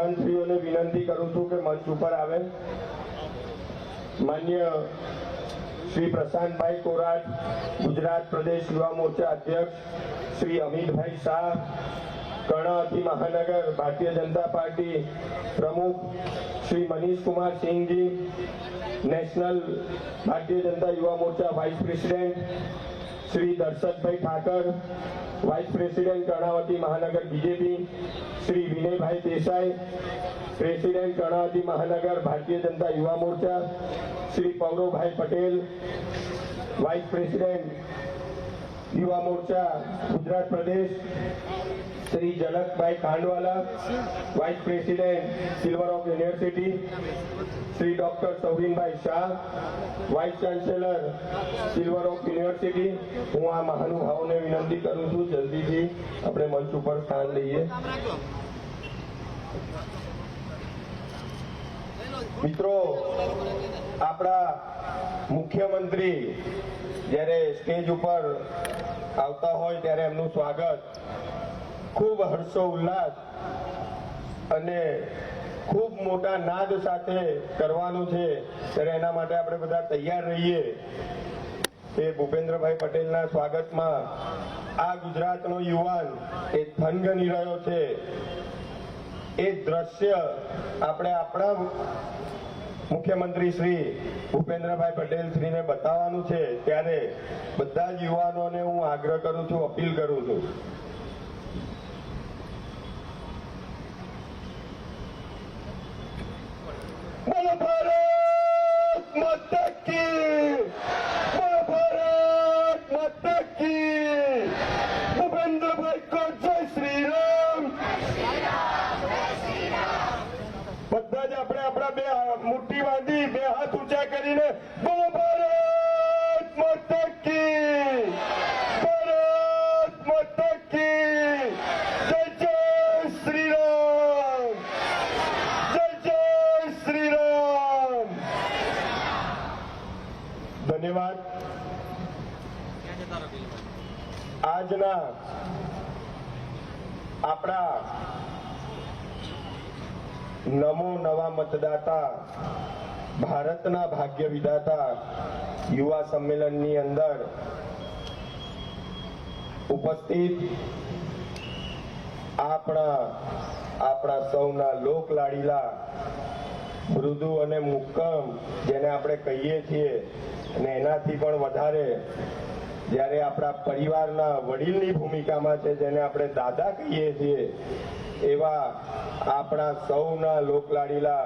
યુવાનશ્રીઓને વિનંતી કરું છું કે મંચ ઉપર આવે। માન્ય શ્રી પ્રશાંતભાઈ કોરાટ, ગુજરાત પ્રદેશ યુવા મોરચા અધ્યક્ષ શ્રી અમિતભાઈ શાહ, કર્ણાવતી મહાનગર ભારતીય જનતા પાર્ટી પ્રમુખ Shri Manish Kumar Singhji, national Bharatiya Janata Yuva Morcha vice president Shri Darshakbhai Thakar, vice president Karnavati महानगर बीजेपी श्री विनय भाई देसाई, प्रेसिडेंट कर्णावती महानगर भारतीय जनता युवा मोर्चा श्री पौरव भाई Patel, vice president Yuva Morcha Gujarat Pradesh Shri Janak bhai Khandwala, vice president silver of university Shri doctor Saurin bhai Shah, vice chancellor silver of university. हूँ आ महानुभाव ने विनंती करूँ छूं जल्दी थी अपने मंच पर स्थान लीए। मित्रों, आपड़ा मुख्यमंत्री જ્યારે સ્ટેજ ઉપર આવતા હોય ત્યારે એમનું સ્વાગત ખૂબ હર્ષોલ્લાસ અને ખૂબ મોટા નાદ સાથે કરવાનું છે, ત્યારે એના માટે આપણે બધા તૈયાર રહીએ। એ ભૂપેન્દ્રભાઈ પટેલના સ્વાગતમાં આ ગુજરાતનો યુવાન એ થનગની રહ્યો છે। એ દ્રશ્ય આપણે આપણા મુખ્યમંત્રી શ્રી ભૂપેન્દ્રભાઈ પટેલ શ્રીને બતાવવાનું છે, ત્યારે બધા જ યુવાનોને હું આગ્રહ કરું છું, અપીલ કરું છું। બોલો ભારત માતા की, બોલો ભારત માતા की। ભૂપેન્દ્રભાઈ को जय श्री राम। બધા જ આપણે આપણા બે મુઠ્ઠી બાંધી બે હાથ ઊંચા કરીને બોલો ભારત માતા की, ભારત માતા की। जय जय श्री राम, जय जय श्री राम। धन्यवाद। આજના આપણા નમો નવા મતદાતા ભારતના ભાગ્ય વિધાતા યુવા સંમેલનની અંદર ઉપસ્થિત આપણા સૌના લોક લાડીલા મૃદુ અને મુક્કમ જેને આપણે કહીએ છીએ, અને એનાથી પણ વધારે જ્યારે આપણા પરિવારના વડીલની ભૂમિકામાં છે, જેને આપણે દાદા કહીએ છીએ, એવા આપણા સૌના લોકલાડીલા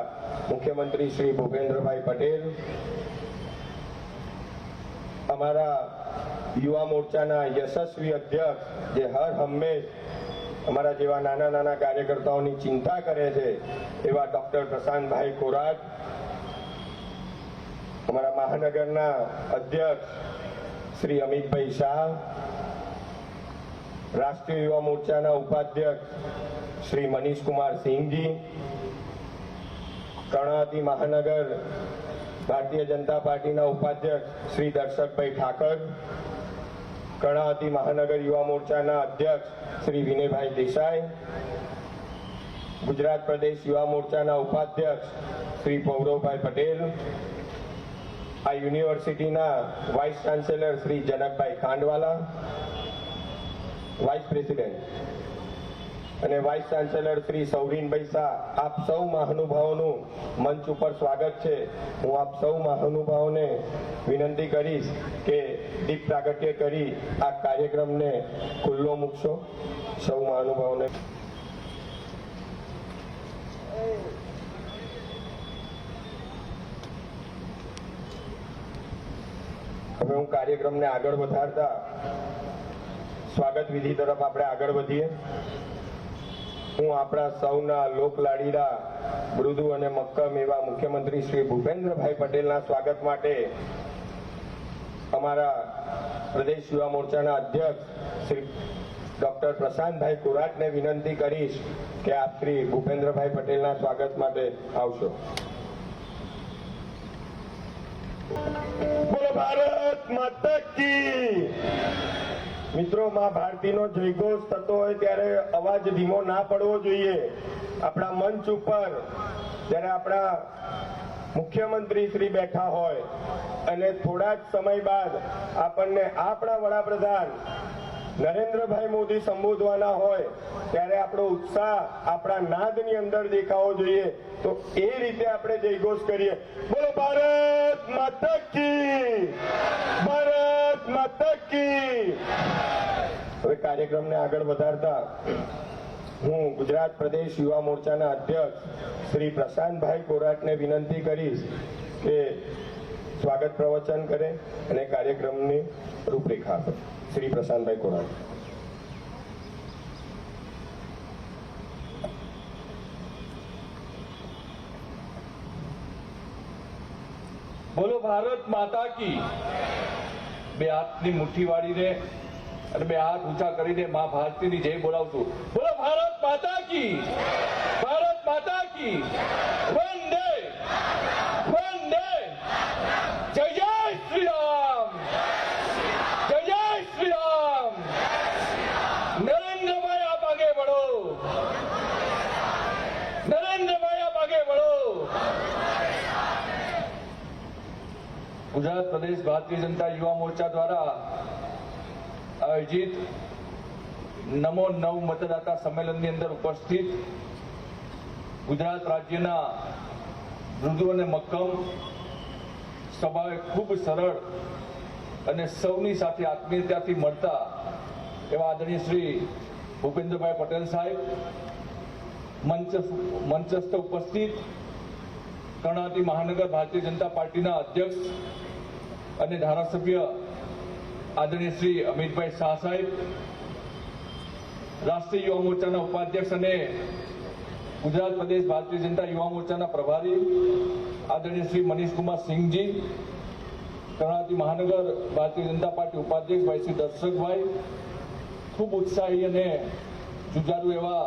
મુખ્યમંત્રી શ્રી ભૂપેન્દ્રભાઈ પટેલ, અમારા યુવા મોરચાના યશસ્વી અધ્યક્ષ જે હર હંમેશ અમારા જેવા નાના નાના કાર્યકર્તાઓની ચિંતા કરે છે, એવા ડોક્ટર પ્રશાંતભાઈ કોરાટ, અમારા મહાનગરના અધ્યક્ષ શ્રી અમિતભાઈ શાહ, રાષ્ટ્રીય યુવા મોરચાના ઉપાધ્યક્ષ श्री मनीष कुमार सिंह जी, कर्णावती महानगर भारतीय जनता पार्टी उपाध्यक्ष श्री दर्शक भाई ठाकर, कर्णावती महानगर युवा मोर्चा अध्यक्ष श्री विनय भाई देसाई, गुजरात प्रदेश युवा मोर्चा उपाध्यक्ष श्री पौरव भाई पटेल, आ university vice chancellor Shri Janak bhai Khandwala, vice president અને વાઇસ ચાન્સેલર શ્રી સૌરીનભાઈ શાહ, આપ સૌ મહાનુભાવોનું મંચ ઉપર સ્વાગત છે। હું આપ સૌ મહાનુભાવોને વિનંતી કરીશ કે દીપ પ્રાગટ્ય કરી આ કાર્યક્રમને ખુલ્લો મૂકશો। સૌ મહાનુભાવોને હવે હું કાર્યક્રમને આગળ વધારતા સ્વાગત વિધિ તરફ આપણે આગળ વધીએ। હું આપણા સૌના લોકલાડીલા મૃદુ અને મક્કમ એવા મુખ્યમંત્રી શ્રી ભૂપેન્દ્રભાઈ પટેલના સ્વાગત માટે અમારા પ્રદેશ યુવા મોરચાના અધ્યક્ષ શ્રી ડોક્ટર પ્રશાંતભાઈ કોરાટને વિનંતી કરીશ કે આપ શ્રી ભૂપેન્દ્રભાઈ પટેલના સ્વાગત માટે આવશો। બોલો ભારત માતા की, મિત્રો, માં ભારતીનો જયઘોષ થતો હોય ત્યારે અવાજ ધીમો ના પડવો જોઈએ. આપણા મંચ ઉપર જ્યારે આપણા મુખ્યમંત્રી શ્રી બેઠા હોય અને થોડા જ સમય બાદ આપણને આપણા વડાપ્રધાન નરેન્દ્રભાઈ મોદી સંબોધવાના હોય ત્યારે આપણો ઉત્સાહ આપણા નાદની અંદર દેખાવો જોઈએ. તો એ રીતે આપણે જયઘોષ કરીએ. બોલો ભારત માતા કી, ભારત માતા કી. હવે કાર્યક્રમને આગળ વધારતા હું ગુજરાત પ્રદેશ યુવા મોરચાના અધ્યક્ષ શ્રી પ્રશાંતભાઈ કોરાટને વિનંતી કરીશ કે સ્વાગત પ્રવચન કરે અને કાર્યક્રમની રૂપરેખા આપે. શ્રી પ્રશાંતભાઈ કોરાટ. બોલો ભારત માતા કી. બે હાથની મુઠ્ઠી વાળીને અને બે હાથ ઊંચા કરીને માં ભારતીની જય બોલાવશું. બોલો ભારત માતા કી, ભારત માતા કી. વંદે વંદે. જય જય શ્રી રામ, જય જય શ્રી રામ. નરેન્દ્રભાઈ આપ આગે बढ़ो, નરેન્દ્રભાઈ આપ આગે बढ़ो. ગુજરાત પ્રદેશ ભારતીય જનતા યુવા મોરચા દ્વારા આયોજિત નમો નવ મતદાતા સંમેલનની અંદર ઉપસ્થિત ગુજરાત રાજ્યના મૃદુ અને મક્કમ સ્વભાવે ખૂબ સરળ અને સૌની સાથે આત્મીયતાથી મળતા એવા આદરણીય શ્રી ભૂપેન્દ્રભાઈ પટેલ સાહેબ, મંચસ્થ ઉપસ્થિત કર્ણાવતી મહાનગર ભારતીય જનતા પાર્ટીના અધ્યક્ષ અને ધારાસભ્ય આદરણીય શ્રી અમિતભાઈ શાહ સાહેબ, રાષ્ટ્રીય યુવા મોરચાના ઉપાધ્યક્ષ અને ગુજરાત પ્રદેશ ભારતીય જનતા યુવા મોરચાના પ્રભારી આદરણીય શ્રી મનીષકુમાર સિંહજી, કર્ણાવતી મહાનગર ભારતીય જનતા પાર્ટી ઉપાધ્યક્ષ ભાઈ શ્રી દર્શકભાઈ, ખૂબ ઉત્સાહી અને જુજારુ એવા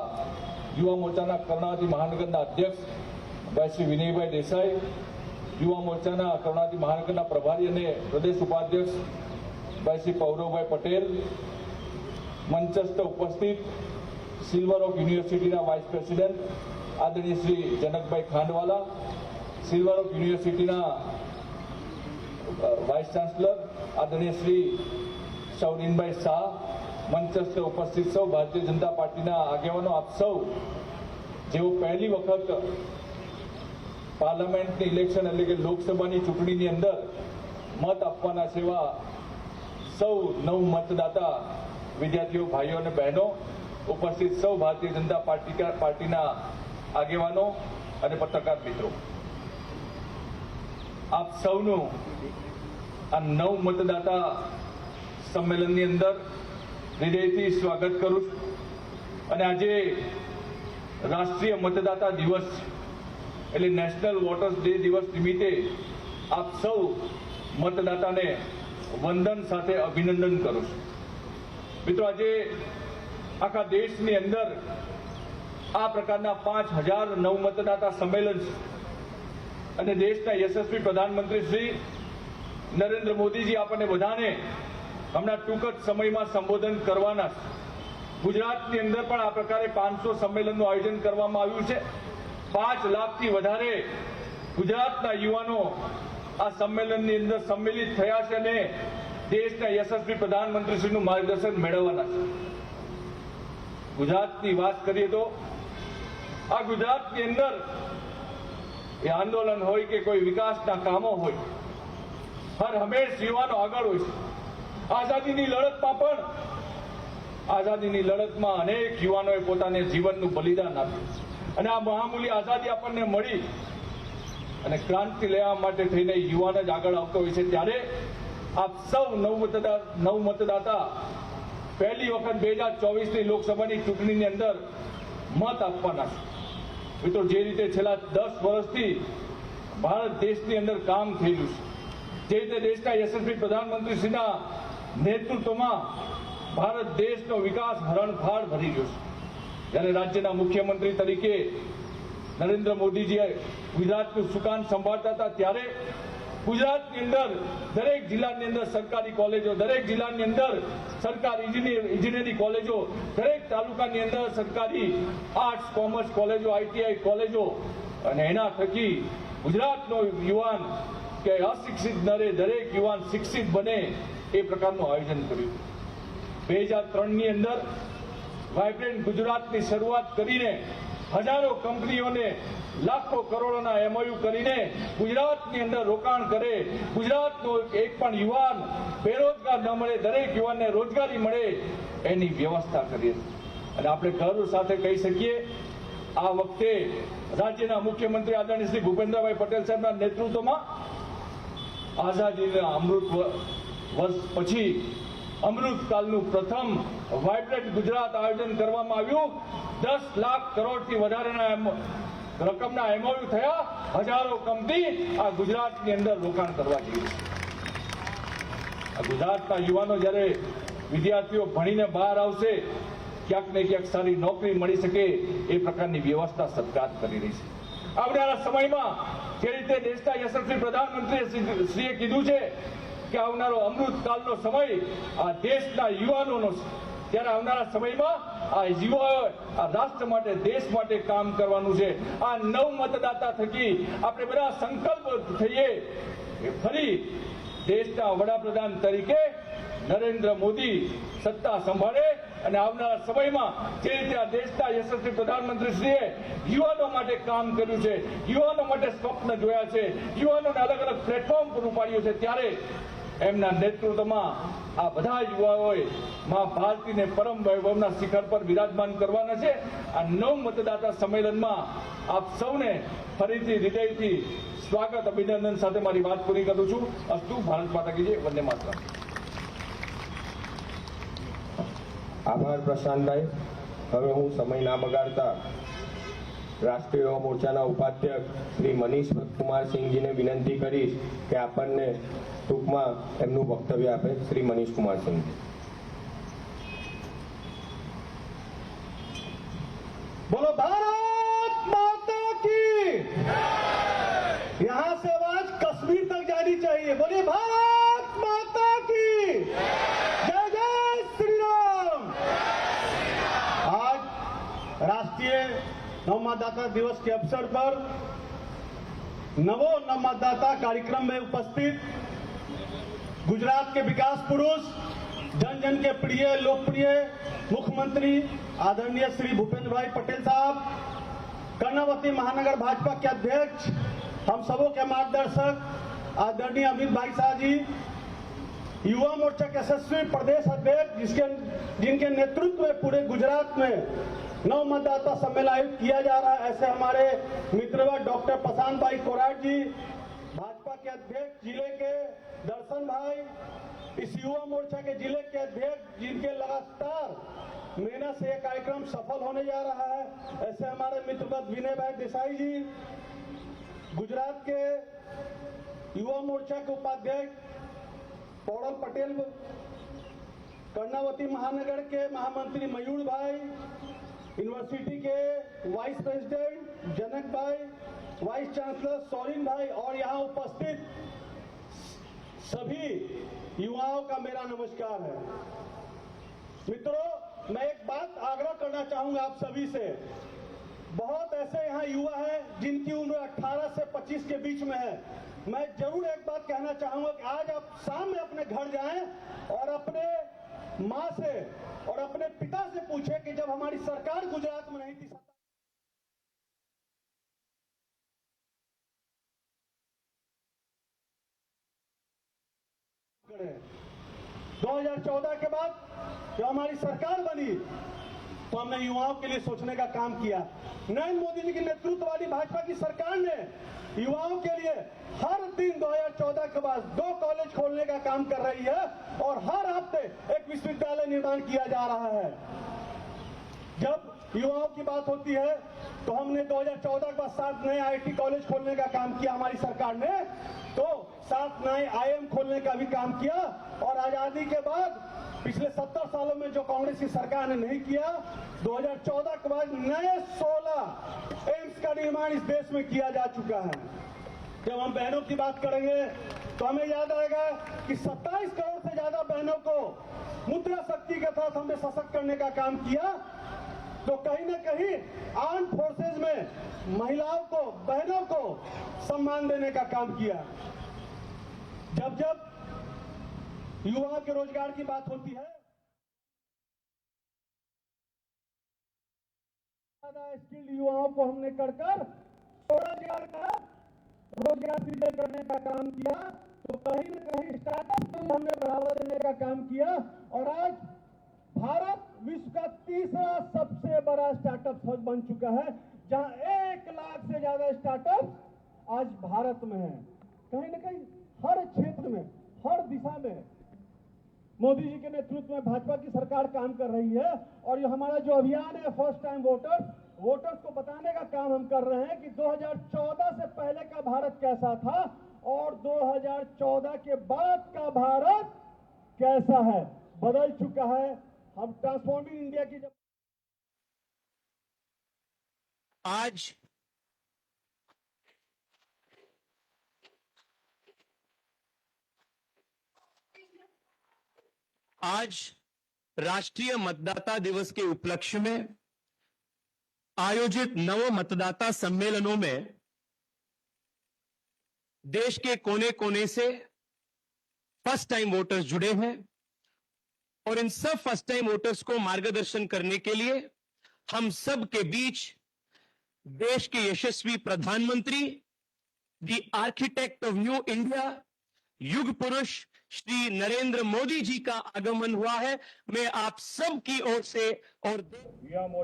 યુવા મોરચાના કર્ણાવતી મહાનગરના અધ્યક્ષ ભાઈ શ્રી વિનયભાઈ દેસાઈ, યુવા મોરચાના કર્ણાવતી મહાનગરના પ્રભારી અને પ્રદેશ ઉપાધ્યક્ષ ભાઈ શ્રી પૌરવભાઈ પટેલ, મંચસ્થ ઉપસ્થિત સિલ્વર ઓક યુનિવર્સિટીના વાઇસ પ્રેસિડેન્ટ આદરણીય શ્રી જનકભાઈ ખાંડવાલા, સિલ્વર ઓક યુનિવર્સિટીના વાઇસ ચાન્સલર આદરણીય શ્રી સૌરીનભાઈ શાહ, મંચસ્થ ઉપસ્થિત સૌ ભારતીય જનતા પાર્ટીના આગેવાનો, આપ સૌ જેઓ પહેલી વખત પાર્લામેન્ટની ઇલેક્શન એટલે કે લોકસભાની ચૂંટણીની અંદર મત આપવાના સેવા સૌ નવ મતદાતા વિદ્યાર્થીઓ, ભાઈઓ અને બહેનો, ઉપસ્થિત સૌ ભારતીય જનતા પાર્ટીના આગેવાનો અને પત્રકાર મિત્રો, આપ સૌનું આ નવ મતદાતા સંમેલનની અંદર હૃદયથી સ્વાગત કરું છું. અને આજે રાષ્ટ્રીય મતદાતા દિવસ એટલે નેશનલ વોટર્સ ડે દિવસ નિમિત્તે આપ સૌ મતદાતાને વંદન સાથે અભિનંદન કરું છું. મિત્રો, આજે આખા દેશની અંદર આ પ્રકારના 5000 નવ મતદાતા સંમેલન છે અને દેશના યશસ્વી પ્રધાનમંત્રી શ્રી નરેન્દ્ર મોદીજી આપણને બધાને હમણાં ટૂંક જ સમયમાં સંબોધન કરવાના છે. ગુજરાતની અંદર પણ આ પ્રકારે 500 સંમેલનનું આયોજન કરવામાં આવ્યું છે. 5 લાખથી વધારે ગુજરાતના યુવાનો આ સંમેલનની અંદર સંમેલિત થયા છે અને દેશના યશસ્વી પ્રધાનમંત્રીશ્રીનું માર્ગદર્શન મેળવવાના છે. ગુજરાતની વાત કરીએ તો આ ગુજરાતની અંદર એ આંદોલન હોય કે કોઈ વિકાસના કામો હોય, હર હંમેશ યુવાનો આગળ હોય છે. આઝાદીની લડતમાં પણ આઝાદીની લડતમાં અનેક યુવાનોએ પોતાને જીવનનું બલિદાન આપ્યું અને આ મહામૂલ્ય આઝાદી આપણને મળી અને ક્રાંતિ લેવા માટે થઈને યુવાન જ આગળ આવતો હોય છે. ત્યારે આપ સૌ નવ મતદાતા પહેલી વખત 2024ની લોકસભાની ચૂંટણીની અંદર મત આપવાના છે. મિત્રો, જે રીતે છેલ્લા 10 વર્ષથી ભારત દેશની અંદર કામ થયેલું છે, જે રીતે દેશના યશસ્વી પ્રધાનમંત્રીશ્રીના નેતૃત્વમાં ભારત દેશનો વિકાસ હરણફાળ ભરી રહ્યો છે. જ્યારે રાજ્યના મુખ્યમંત્રી તરીકે નરેન્દ્ર મોદીજીએ ગુજરાતનું સુકાન સંભાળતા હતા ત્યારે ગુજરાતની અંદર દરેક જિલ્લાની અંદર સરકારી કોલેજો, દરેક જિલ્લાની અંદર સરકારી ઇજનેરી કોલેજો, દરેક તાલુકાની અંદર સરકારી આર્ટ્સ કોમર્સ કોલેજો, ITI કોલેજો, અને એના થકી ગુજરાતનો યુવાન કે અશિક્ષિત ન રહે, દરેક યુવાન શિક્ષિત બને એ પ્રકારનું આયોજન કર્યું. 2003ની અંદર વાઇબ્રન્ટ ગુજરાતની શરૂઆત કરીને હજારો કંપનીઓને લાખો કરોડોના MOU કરીને ગુજરાતની અંદર રોકાણ કરે, ગુજરાતનો એક પણ યુવાન બેરોજગાર ન મળે, દરેક યુવાનને રોજગારી મળે એની વ્યવસ્થા કરી. અને આપણે ગર્વ સાથે કહી શકીએ આ વખતે રાજ્યના મુખ્યમંત્રી આદરણીય શ્રી ભૂપેન્દ્રભાઈ પટેલ સાહેબના નેતૃત્વમાં આઝાદીના અમૃત વર્ષ પછી અમૃતકાલનું પ્રથમ વાઇબ્રન્ટ ગુજરાત આયોજન કરવામાં આવ્યું. 10 લાખ કરોડથી વધારેના રકમના MOU થયા. હજારો કંપની આ ગુજરાતની અંદર રોકાણ કરવા જઈ છે. આ ગુજરાતના યુવાનો જ્યારે વિદ્યાર્થીઓ ભણીને બહાર આવશે, ક્યાંક ને ક્યાંક સારી નોકરી મળી શકે એ પ્રકારની વ્યવસ્થા સરકાર કરી રહી છે. આવનારા સમયમાં જે રીતે દેશના યશસ્વી પ્રધાનમંત્રી શ્રીએ કીધું છે કે આવનારો અમૃતકાલનો સમય આ દેશના યુવાનોનો છે, ત્યારે આવનારા સમયમાં આ યુવાઓ આ રાષ્ટ્ર માટે, દેશ માટે કામ કરવાનું છે. આ નવ મતદાતા થકી આપણે બધા સંકલ્પ થઈએ કે ફરી દેશના વડાપ્રધાન તરીકે નરેન્દ્ર મોદી સત્તા સંભાળે અને આવનારા સમયમાં જે રીતે આ દેશના યશસ્વી પ્રધાનમંત્રીશ્રીએ યુવાનો માટે કામ કર્યું છે, યુવાનો માટે સ્વપ્ન જોયા છે, યુવાનોને અલગ અલગ પ્લેટફોર્મ પૂરું પાડ્યું છે, ત્યારે એમના નેતૃત્વમાં આ બધા યુવાઓએ મા ભારતીને પરમ વૈભવના શિખર પર બિરાજમાન કરવાના છે. આ નવ મતદાતા સંમેલનમાં આપ સૌને ફરીથી હૃદયથી સ્વાગત, અભિનંદન સાથે મારી વાત પૂરી કરું છું. અસ્તુ. ભારત માતા કી જય. વંદે માતરમ. આભાર પ્રશાંતભાઈ. હવે હું સમય ના બગાડતા રાષ્ટ્રીય યુવા મોરચાના ઉપાધ્યક્ષ શ્રી મનીષ કુમારસિંહજીને વિનંતી કરીશ કે આપણને ટૂંકમાં એમનું વક્તવ્ય આપે. શ્રી મનીષ કુમારસિંહ. बोलो भारत माता की, यहाँ से आवाज कश्मीर तक जानी चाहिए. बोलिए भारत माता की जय जय श्री राम. आज राष्ट्रीय नव मतदाता दिवस के अवसर पर नवो नव मतदाता कार्यक्रम में उपस्थित गुजरात के विकास पुरुष, जन जन के प्रिय लोकप्रिय मुख्यमंत्री आदरणीय श्री भूपेंद्र भाई पटेल साहब, कर्णावती महानगर भाजपा के अध्यक्ष, हम सबों के मार्गदर्शक आदरणीय अमित भाई शाह जी, युवा मोर्चा के यशस्वी प्रदेश अध्यक्ष जिनके नेतृत्व में पूरे गुजरात में नव मतदाता सम्मेलन आयोजित किया जा रहा है, ऐसे हमारे मित्रवत डॉक्टर प्रशांत भाई कोराट जी, भाजपा के अध्यक्ष जिले के दर्शन भाई, इस युवा मोर्चा के जिले के अध्यक्ष जिनके लगातार मेहनत से यह कार्यक्रम सफल होने जा रहा है, ऐसे हमारे मित्रवत विनय भाई देसाई जी, गुजरात के युवा मोर्चा के उपाध्यक्ष पौड़ल पटेल, कर्णावती महानगर के महामंत्री मयूर भाई, यूनिवर्सिटी के वाइस प्रेसिडेंट जनक भाई, वाइस चांसलर सोरिन भाई और यहाँ उपस्थित सभी युवाओं का मेरा नमस्कार है. मित्रों, मैं एक बात आग्रह करना चाहूंगा आप सभी से. बहुत ऐसे यहाँ युवा हैं जिनकी उम्र 18 से 25 के बीच में है. मैं जरूर एक बात कहना चाहूंगा कि आज आप शाम में अपने घर जाएं और अपने माँ से और अपने पिता से पूछें कि जब हमारी सरकार गुजरात में नहीं थी 2014 के बाद जब हमारी सरकार बनी तो हमने युवाओं के लिए सोचने का काम किया. नरेंद्र मोदी जी के नेतृत्व वाली भाजपा की सरकार ने युवाओं के लिए हर दिन 2014 के बाद 2 कॉलेज खोलने का काम कर रही है और हर हफ्ते एक विश्वविद्यालय निर्माण किया जा रहा है. जब युवाओं की बात होती है तो हमने 2014 के बाद 7 नए IIT कॉलेज खोलने का काम किया हमारी सरकार ने, तो 7 नए IIM खोलने का भी काम किया. और आजादी के बाद पिछले 70 सालों में जो कांग्रेस की सरकार ने नहीं किया, 2014 के बाद नए 16 एम्स का निर्माण इस देश में किया जा चुका है. जब हम बहनों की बात करेंगे तो हमें याद आएगा कि 27 करोड़ से ज्यादा बहनों को मुद्रा शक्ति के साथ हमने सशक्त करने का काम किया। तो कहीं ना कहीं आर्म फोर्सेज में महिलाओं को, बहनों को सम्मान देने का काम किया। जब जब युवाओं के रोजगार की बात होती है, ज्यादा स्किल्ड युवाओं को हमने कर स्वरोजगार का रोजगार सृजन करने का काम किया। तो कहीं न कहीं स्टार्टअप को हमने बढ़ावा देने का काम किया और आज भारत विश्व का तीसरा सबसे बड़ा स्टार्टअप हब बन चुका है, जहां 1 लाख से ज्यादा स्टार्टअप आज भारत में है। कहीं न कहीं हर क्षेत्र में, हर दिशा में मोदी जी के नेतृत्व में भाजपा की सरकार काम कर रही है। और ये हमारा जो अभियान है फर्स्ट टाइम वोटर्स को बताने का काम हम कर रहे हैं कि 2014 से पहले का भारत कैसा था और 2014 के बाद का भारत कैसा है, बदल चुका है। हम ट्रांसफॉर्मिंग इंडिया की जब आज राष्ट्रीय मतदाता दिवस के उपलक्ष्य में आयोजित 9 मतदाता सम्मेलनों में देश के कोने कोने से फर्स्ट टाइम वोटर्स जुड़े हैं और इन सब फर्स्ट टाइम वोटर्स को मार्गदर्शन करने के लिए हम सब के बीच देश के यशस्वी प्रधानमंत्री, the architect of new India, युग पुरुष श्री नरेंद्र मोदी जी का आगमन हुआ है। मैं आप सब की ओर से और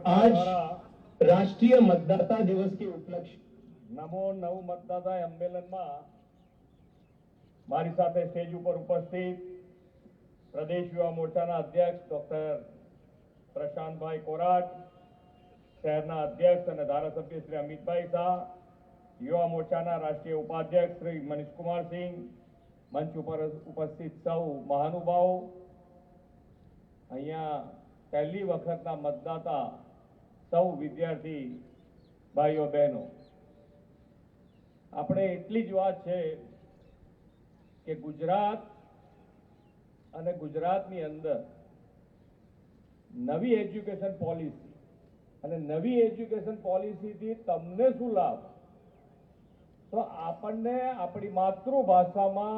आज राष्ट्रीय मतदाता दिवस के उपलक्ष्य નમો નવ મતદાતા સંમેલનમાં મારી સાથે સ્ટેજ ઉપર ઉપસ્થિત પ્રદેશ યુવા મોરચાના અધ્યક્ષ ડોક્ટર પ્રશાંતભાઈ કોરાટ, શહેરના અધ્યક્ષ અને ધારાસભ્ય શ્રી અમિતભાઈ શાહ, યુવા મોરચાના રાષ્ટ્રીય ઉપાધ્યક્ષ શ્રી મનીષકુમાર સિંહ, મંચ ઉપર ઉપસ્થિત સૌ મહાનુભાવો, અહીંયા પહેલી વખતના મતદાતા સૌ વિદ્યાર્થી ભાઈઓ બહેનો, આપણે એટલી જ વાત છે કે ગુજરાત અને ગુજરાતની અંદર નવી એજ્યુકેશન પોલિસી અને નવી એજ્યુકેશન પોલિસીથી તમને શું લાભ, તો આપણને આપણી માતૃભાષામાં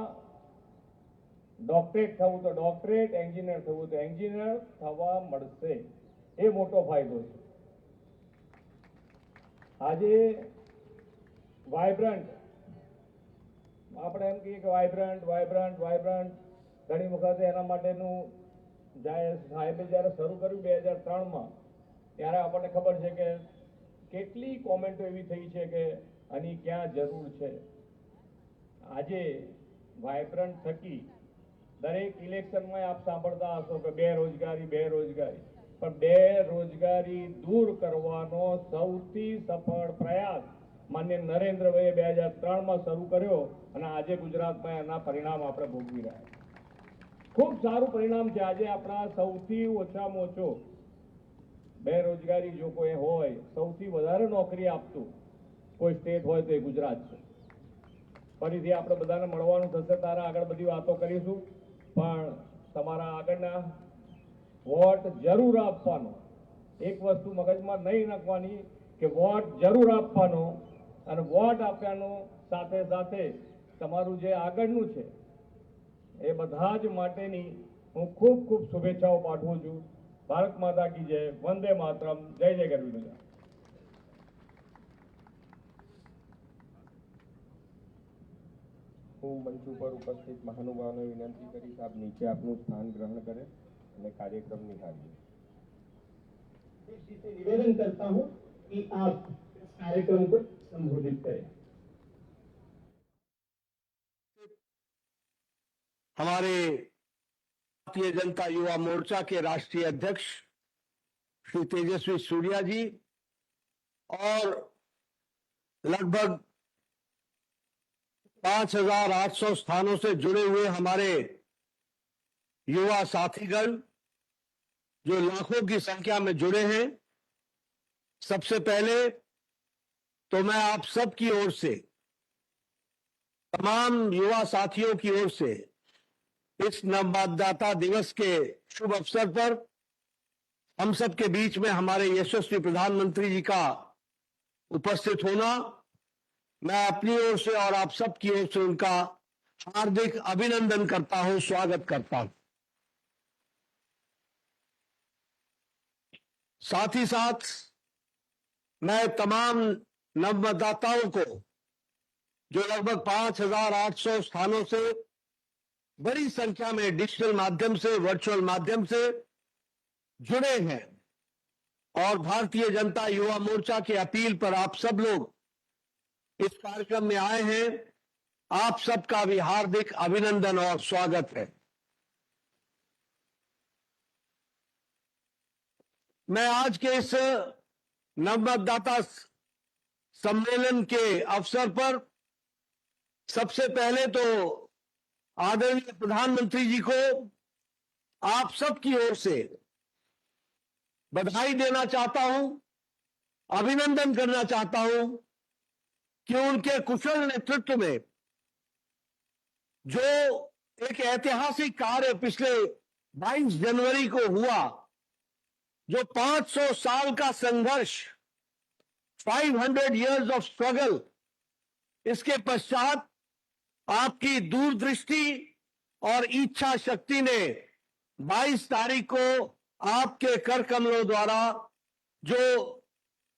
ડોક્ટરેટ થવું તો ડોક્ટરેટ, એન્જિનિયર થવું તો એન્જિનિયર થવા મળશે, એ મોટો ફાયદો છે। આજે વાઇબ્રન્ટ, આપણે એમ કહીએ કે વાઇબ્રન્ટ ઘણી વખત એના માટેનું સાહેબે જ્યારે શરૂ કર્યું 2003માં, ત્યારે આપણને ખબર છે કે કેટલી કોમેન્ટો એવી થઈ છે કે આની ક્યાં જરૂર છે। આજે વાઇબ્રન્ટ થકી દરેક ઇલેક્શનમાં આપ સાંભળતા હશો કે બેરોજગારી, પણ બેરોજગારી દૂર કરવાનો સૌથી સફળ પ્રયાસ માન્ય નરેન્દ્રભાઈએ 2003માં શરૂ કર્યો અને આજે ગુજરાતમાં એના પરિણામ આપણે ભોગવી રહ્યા છીએ। ખૂબ સારું પરિણામ છે। આજે આપણા સૌથી ઓછામાં ઓછો બેરોજગારી જો કોઈ હોય, સૌથી વધારે નોકરી આપતું કોઈ સ્ટેટ હોય તો એ ગુજરાત છે। ફરીથી આપણે બધાને મળવાનું થશે ત્યારે આગળ બધી વાતો કરીશું, પણ તમારા આગળના વોટ જરૂર આપવાનો, એક વસ્તુ મગજમાં નહીં નાખવાની કે વોટ જરૂર આપવાનો અને વોટ આપ્યાનો સાથે સાથે તમારું જે આગળનું છે એ બધા જ માટેની હું ખૂબ ખૂબ શુભેચ્છાઓ પાઠવું છું। ભારત માતા की जय, वंदे मातरम, जय जय गरवी। હું મંચ ઉપર ઉપસ્થિત મહાનુભાવોને વિનંતી કરીશ આપ નીચે આપનું સ્થાન ગ્રહણ કરે અને કાર્યક્રમ નિહાળીએ। से निवेदन करता हूं कि आप इस कार्यक्रम को संबोधित करें। हमारे भारतीय जनता युवा मोर्चा के राष्ट्रीय अध्यक्ष श्री तेजस्वी सूर्या जी और लगभग 5,800 स्थानों से जुड़े हुए हमारे युवा साथीगण जो लाखों की संख्या में जुड़े हैं, सबसे पहले तो मैं आप सब की ओर से तमाम युवा साथियों की ओर से इस नवमतदाता दिवस के शुभ अवसर पर हम सब के बीच में हमारे यशस्वी प्रधानमंत्री जी का उपस्थित होना, मैं अपनी ओर से और आप सब की ओर से उनका हार्दिक अभिनंदन करता हूं, स्वागत करता हूं। साथ ही साथ मैं तमाम नवमतदाताओं को, जो लगभग 5,800 स्थानों से बड़ी संख्या में डिजिटल माध्यम से, वर्चुअल माध्यम से जुड़े हैं और भारतीय जनता युवा मोर्चा की अपील पर आप सब लोग इस कार्यक्रम में आए हैं, आप सबका भी हार्दिक अभिनंदन और स्वागत है। मैं आज के इस नवमतदाता सम्मेलन के अवसर पर सबसे पहले तो आदरणीय प्रधानमंत्री जी को आप सबकी ओर से बधाई देना चाहता हूं, अभिनंदन करना चाहता हूं कि उनके कुशल नेतृत्व में जो एक ऐतिहासिक कार्य पिछले 22 जनवरी को हुआ, जो 500 साल का संघर्ष, 500 years ऑफ स्ट्रगल, इसके पश्चात आपकी दूरदृष्टि और इच्छा शक्ति ने 22 तारीख को आपके कर कमलों द्वारा जो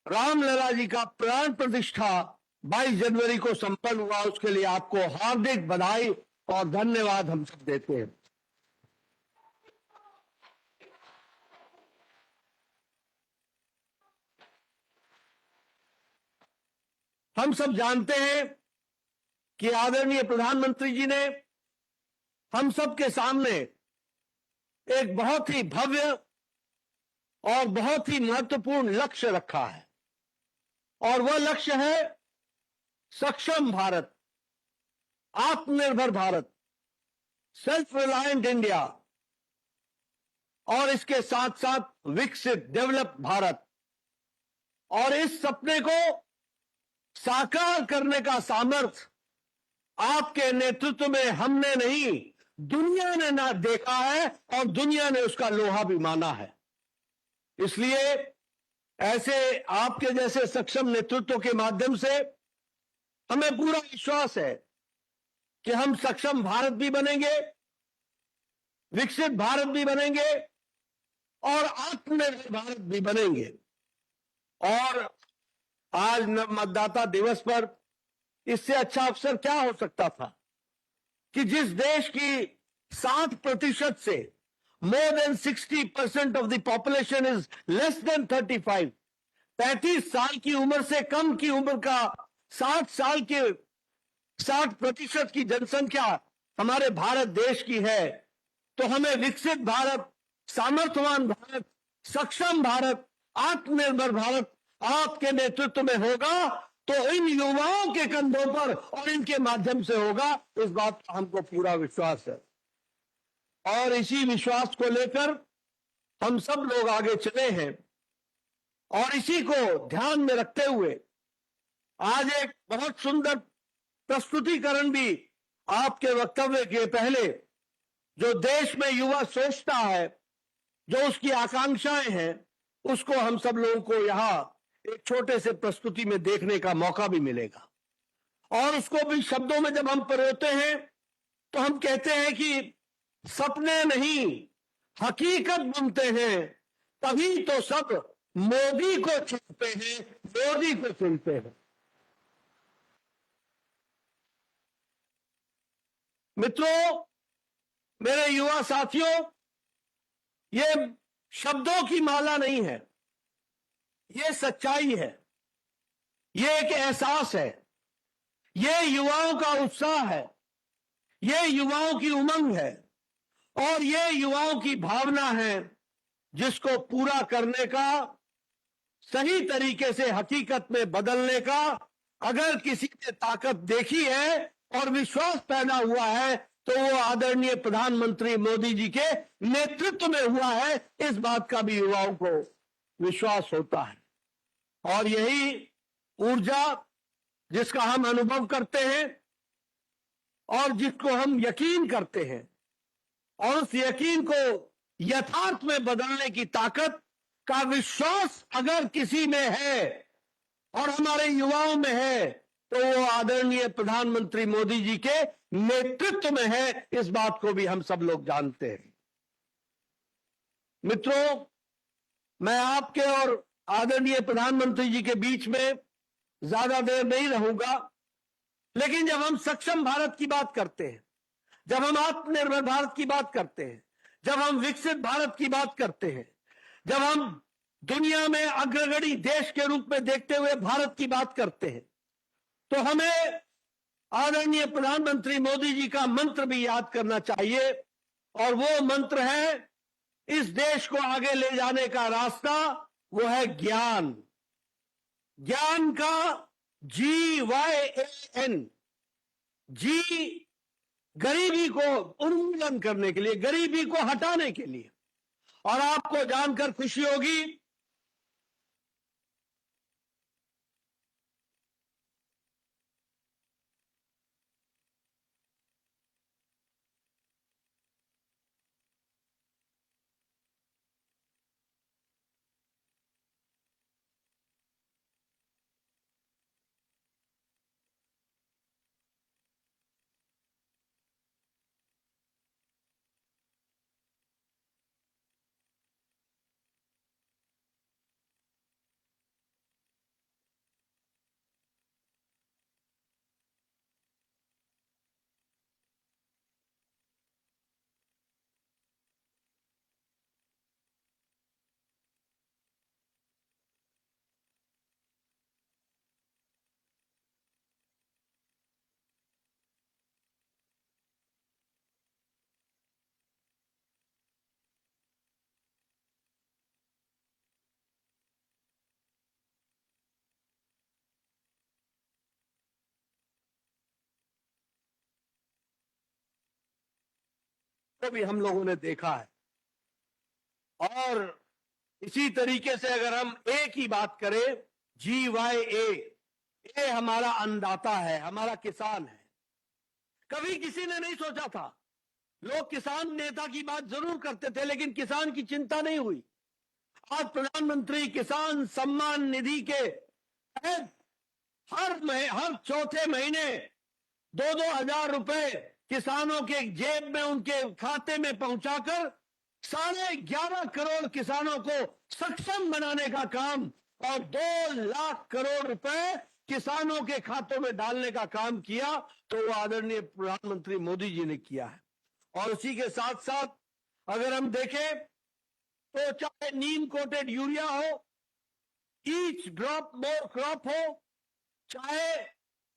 रामलला जी का प्राण प्रतिष्ठा 22 जनवरी को संपन्न हुआ, उसके लिए आपको हार्दिक बधाई और धन्यवाद हम सब देते हैं। हम सब जानते हैं कि आदरणीय प्रधानमंत्री जी ने हम सब के सामने एक बहुत ही भव्य और बहुत ही महत्वपूर्ण लक्ष्य रखा है, और वह लक्ष्य है सक्षम भारत, आत्मनिर्भर भारत, सेल्फ रिलायंट इंडिया, और इसके साथ साथ विकसित डेवलप भारत। और इस सपने को साकार करने का सामर्थ्य आपके नेतृत्व में हमने नहीं, दुनिया ने ना देखा है और दुनिया ने उसका लोहा भी माना है। इसलिए ऐसे आपके जैसे सक्षम नेतृत्व के माध्यम से हमें पूरा विश्वास है कि हम सक्षम भारत भी बनेंगे, विकसित भारत भी बनेंगे और आत्मनिर्भर भारत भी बनेंगे। और आज मतदाता दिवस पर इससे अच्छा अवसर क्या हो सकता था कि जिस देश की 60% से more than 60% of the population is less than 35, 35 साल की उम्र से कम की उम्र का 60% की जनसंख्या हमारे भारत देश की है, तो हमें विकसित भारत, सामर्थ्यवान भारत, सक्षम भारत, आत्मनिर्भर भारत आपके नेतृत्व में होगा, तो इन युवाओं के कंधों पर और इनके माध्यम से होगा, इस बात का हमको पूरा विश्वास है। और इसी विश्वास को लेकर हम सब लोग आगे चले हैं, और इसी को ध्यान में रखते हुए आज एक बहुत सुंदर प्रस्तुतिकरण भी आपके वक्तव्य के पहले, जो देश में युवा सोचता है, जो उसकी आकांक्षाएं हैं, उसको हम सब लोगों को यहां एक छोटे से प्रस्तुति में देखने का मौका भी मिलेगा। और उसको भी शब्दों में जब हम परोते हैं तो हम कहते हैं कि सपने नहीं हकीकत बनते हैं, तभी तो सब मोदी को चुनते हैं, मोदी को चुनते हैं। मित्रों, मेरे युवा साथियों, ये शब्दों की माला नहीं है, ये सच्चाई है, ये एक एहसास है, ये युवाओं का उत्साह है, ये युवाओं की उमंग है, और ये युवाओं की भावना है, जिसको पूरा करने का, सही तरीके से हकीकत में बदलने का अगर किसी ने ताकत देखी है और विश्वास पैदा हुआ है, तो वो आदरणीय प्रधानमंत्री मोदी जी के नेतृत्व में हुआ है। इस बात का भी युवाओं को विश्वास होता है, और यही ऊर्जा जिसका हम अनुभव करते हैं, और जिसको हम यकीन करते हैं और उस यकीन को यथार्थ में बदलने की ताकत का विश्वास अगर किसी में है और हमारे युवाओं में है तो वो आदरणीय प्रधानमंत्री मोदी जी के नेतृत्व में है। इस बात को भी हम सब लोग जानते हैं। मित्रों, मैं आपके और आदरणीय प्रधानमंत्री जी के बीच में ज्यादा देर नहीं रहूंगा, लेकिन जब हम सक्षम भारत की बात करते हैं, जब हम आत्मनिर्भर भारत की बात करते हैं, जब हम विकसित भारत की बात करते हैं, जब हम दुनिया में अग्रगणी देश के रूप में देखते हुए भारत की बात करते हैं, तो हमें आदरणीय प्रधानमंत्री मोदी जी का मंत्र भी याद करना चाहिए। और वो मंत्र है, इस देश को आगे ले जाने का रास्ता वो है ज्ञान। ज्ञान का GYAN, जी गरीबी को उन्मूलन करने के लिए, गरीबी को हटाने के लिए। और आपको जानकर खुशी होगी, तो भी हम लोगों ने देखा है। और इसी तरीके से अगर हम ए की बात करें, GYA, ये हमारा अन्नदाता है, हमारा किसान है। कभी किसी ने नहीं सोचा था, लोग किसान नेता की बात जरूर करते थे, लेकिन किसान की चिंता नहीं हुई। आज प्रधानमंत्री किसान सम्मान निधि के तहत हर चौथे महीने 2-2 हजार रुपए किसानों के जेब में, उनके खाते में पहुंचाकर 11.5 करोड़ किसानों को सक्षम बनाने का काम और 2 लाख करोड़ रुपए किसानों के खातों में डालने का काम किया, तो वो आदरणीय प्रधानमंत्री मोदी जी ने किया है। और उसी के साथ साथ अगर हम देखें तो चाहे नीम कोटेड यूरिया हो, ईच ड्रॉप मोर क्रॉप हो, चाहे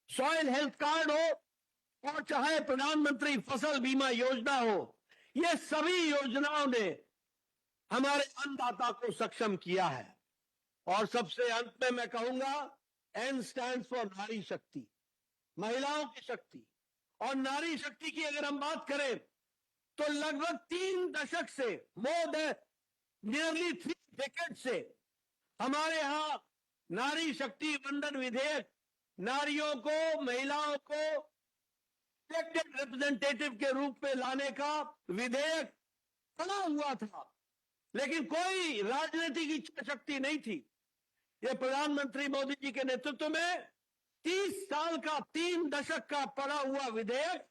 सॉइल हेल्थ कार्ड हो, और चाहे प्रधानमंत्री फसल बीमा योजना हो, ये सभी योजनाओं ने हमारे अन्नदाता को सक्षम किया है। और सबसे अंत में मैं कहूंगा, N स्टैंड्स फॉर नारी शक्ति, महिलाओं की शक्ति। और नारी शक्ति की अगर हम बात करें तो लगभग 3 दशक से, मोर देन नियरली 3 डेकेड से हमारे यहां नारी शक्ति वंदन विधेयक नारियों को, महिलाओं को इलेक्टेड रिप्रेजेंटेटिव के रूप में लाने का विधेयक बना हुआ था, लेकिन कोई राजनीतिक इच्छा शक्ति नहीं थी। ये प्रधानमंत्री मोदी जी के नेतृत्व में 30 साल का, 3 दशक का पड़ा हुआ विधेयक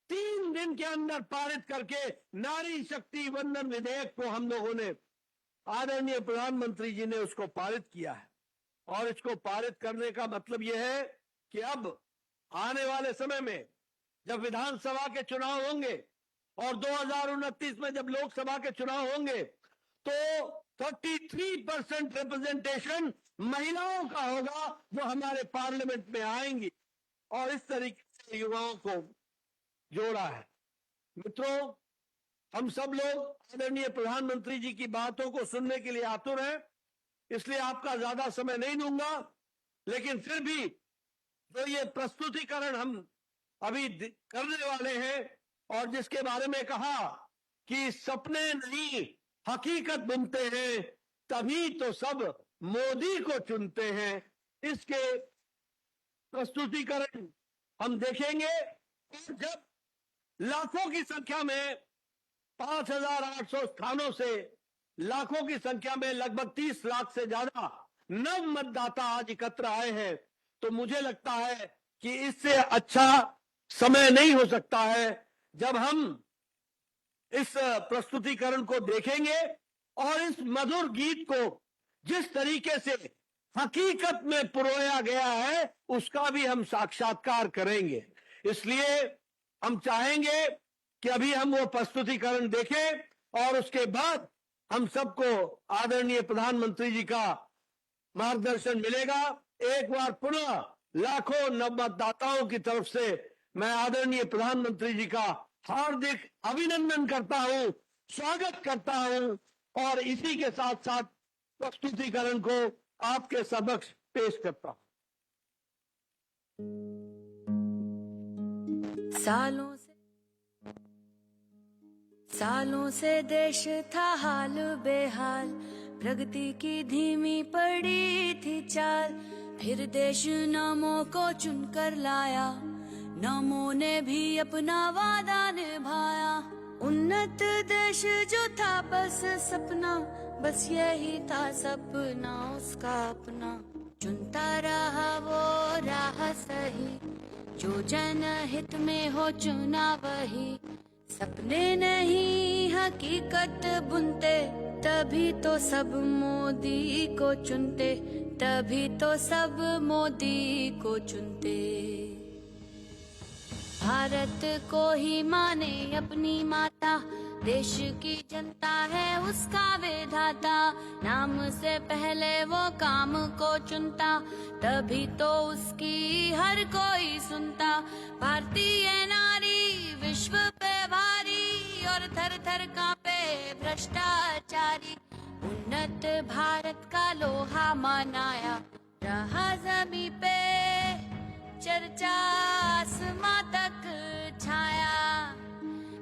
3 दिन के अंदर पारित करके नारी शक्ति वंदन विधेयक को हम लोगों ने, आदरणीय प्रधानमंत्री जी ने उसको पारित किया है। और इसको पारित करने का मतलब यह है कि अब आने वाले समय में जब विधानसभा के चुनाव होंगे और 2029 में जब लोकसभा के चुनाव होंगे, तो 33% रिप्रेजेंटेशन महिलाओं का होगा जो हमारे पार्लियामेंट में आएंगी। और इस तरीके से युवाओं को जोड़ा है। मित्रों, हम सब लोग आदरणीय प्रधानमंत्री जी की बातों को सुनने के लिए आतुर हैं, इसलिए आपका ज्यादा समय नहीं लूंगा, लेकिन फिर भी जो ये प्रस्तुतिकरण हम अभी करने वाले हैं और जिसके बारे में कहा कि सपने नहीं हकीकत बुनते हैं, तभी तो सब मोदी को चुनते हैं, इसके प्रस्तुतिकरण हम देखेंगे। और जब लाखों की संख्या में 5,800 स्थानों से लाखों की संख्या में लगभग 30 लाख से ज्यादा नव मतदाता आज एकत्र आए हैं, तो मुझे लगता है कि इससे अच्छा समय नहीं हो सकता है जब हम इस प्रस्तुतिकरण को देखेंगे और इस मधुर गीत को जिस तरीके से हकीकत में पिरोया गया है उसका भी हम साक्षात्कार करेंगे। इसलिए हम चाहेंगे कि अभी हम वो प्रस्तुतिकरण देखें और उसके बाद हम सबको आदरणीय प्रधानमंत्री जी का मार्गदर्शन मिलेगा। एक बार पुनः लाखों नवमतदाताओं की तरफ से मैं आदरणीय प्रधानमंत्री जी का हार्दिक अभिनंदन करता हूं, स्वागत करता हूं और इसी के साथ साथ प्रस्तुतिकरण को आपके समक्ष पेश करता हूं। सालों से देश था हाल बेहाल, प्रगति की धीमी पड़ी थी चाल, फिर देश नमो को चुनकर लाया, नमो ने भी अपना वादा निभाया। उन्नत देश जो था बस सपना, बस यही था सपना उसका अपना, चुनता रहा वो राह सही, जो जनहित में हो चुना वही। सपने नहीं हकीकत बुनते, तभी तो सब मोदी को चुनते, तभी तो सब मोदी को चुनते। भारत को ही माने अपनी माता, देश की जनता है उसका विधाता, नाम से पहले वो काम को चुनता, तभी तो उसकी हर कोई सुनता। भारतीय नारी विश्व पे भारी और थर थर कांपे भ्रष्टाचारी, उन्नत भारत का लोहा मनाया, रहा जमी पे चर्चा आसमां तक छाया।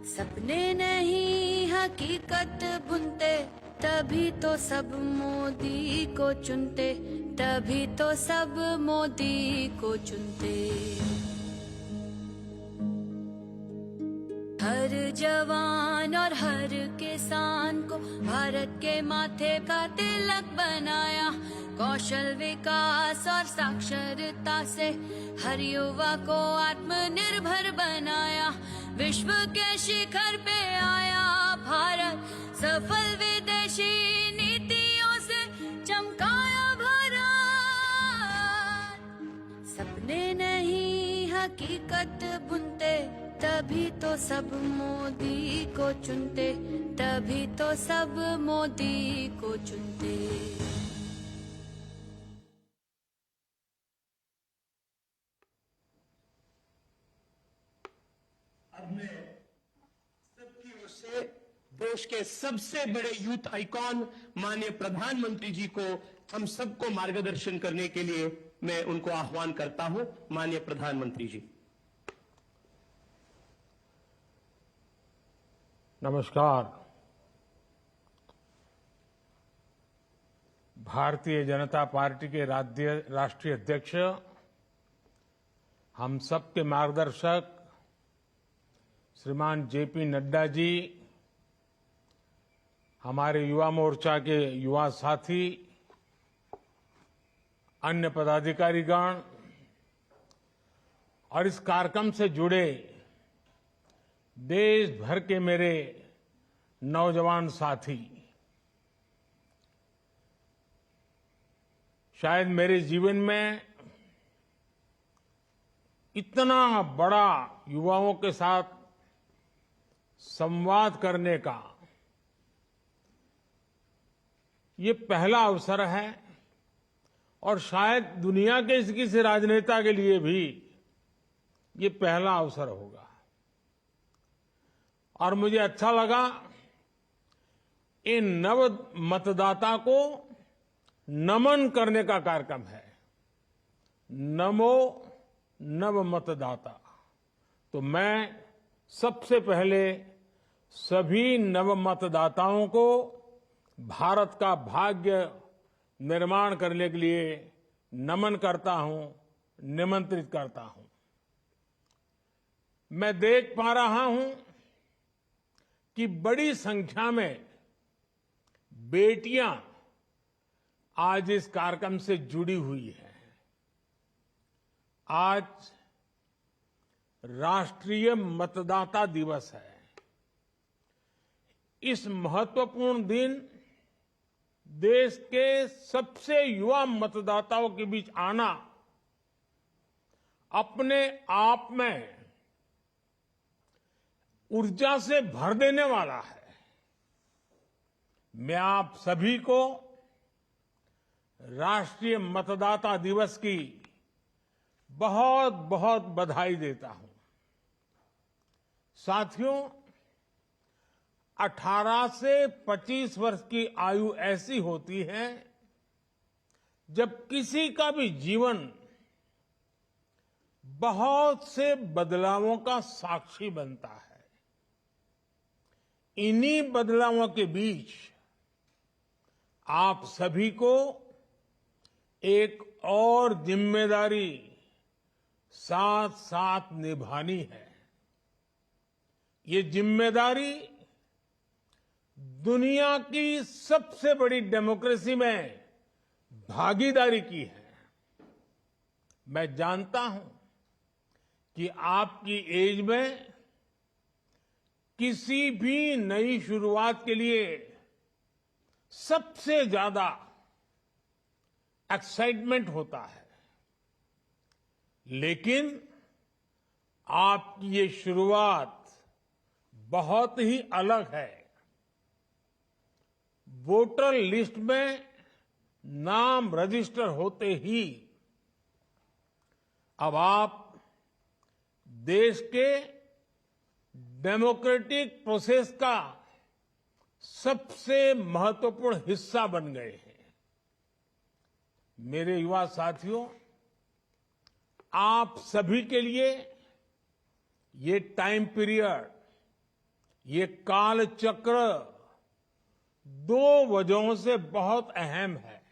सपने नहीं हकीकत बुनते, तभी तो सब मोदी को चुनते, तभी तो सब मोदी को चुनते। हर जवान और हर किसान को भारत के माथे का तिलक बनाया, कौशल विकास और साक्षरता से हर युवा को आत्मनिर्भर बनाया। विश्व के शिखर पे आया भारत, सफल विदेशी नीतियों से चमकाया भारत। सपने नहीं हकीकत बुनते, तभी तो सब मोदी को चुनते, तभी तो सब मोदी को चुनते। अब मैं सबकी ओर से देश के सबसे बड़े यूथ आइकॉन माननीय प्रधानमंत्री जी को हम सबको मार्गदर्शन करने के लिए मैं उनको आह्वान करता हूं। माननीय प्रधानमंत्री जी। नमस्कार। भारतीय जनता पार्टी के राष्ट्रीय अध्यक्ष, हम सबके मार्गदर्शक श्रीमान जेपी नड्डा जी, हमारे युवा मोर्चा के युवा साथी, अन्य पदाधिकारीगण और इस कार्यक्रम से जुड़े देश भर के मेरे नौजवान साथी, शायद मेरे जीवन में इतना बड़ा युवाओं के साथ संवाद करने का ये पहला अवसर है और शायद दुनिया के किसी राजनेता के लिए भी ये पहला अवसर होगा। और मुझे अच्छा लगा, इन नव मतदाता को नमन करने का कार्यक्रम है, नमो नव मतदाता। तो मैं सबसे पहले सभी नव मतदाताओं को भारत का भाग्य निर्माण करने के लिए नमन करता हूं, निमंत्रित करता हूं। मैं देख पा रहा हूं कि बड़ी संख्या में बेटियां आज इस कार्यक्रम से जुड़ी हुई हैं। आज राष्ट्रीय मतदाता दिवस है। इस महत्वपूर्ण दिन देश के सबसे युवा मतदाताओं के बीच आना अपने आप में ऊर्जा से भर देने वाला है। मैं आप सभी को राष्ट्रीय मतदाता दिवस की बहुत बहुत बधाई देता हूं। साथियों, 18 से 25 वर्ष की आयु ऐसी होती है जब किसी का भी जीवन बहुत से बदलावों का साक्षी बनता है। इन्हीं बदलावों के बीच आप सभी को एक और जिम्मेदारी साथ साथ निभानी है। ये जिम्मेदारी दुनिया की सबसे बड़ी डेमोक्रेसी में भागीदारी की है। मैं जानता हूं कि आपकी एज में किसी भी नई शुरुआत के लिए सबसे ज्यादा एक्साइटमेंट होता है, लेकिन आपकी ये शुरुआत बहुत ही अलग है। वोटर लिस्ट में नाम रजिस्टर होते ही अब आप देश के डेमोक्रेटिक प्रोसेस का सबसे महत्वपूर्ण हिस्सा बन गए हैं। मेरे युवा साथियों, आप सभी के लिए ये टाइम पीरियड, ये काल चक्र दो वजहों से बहुत अहम है।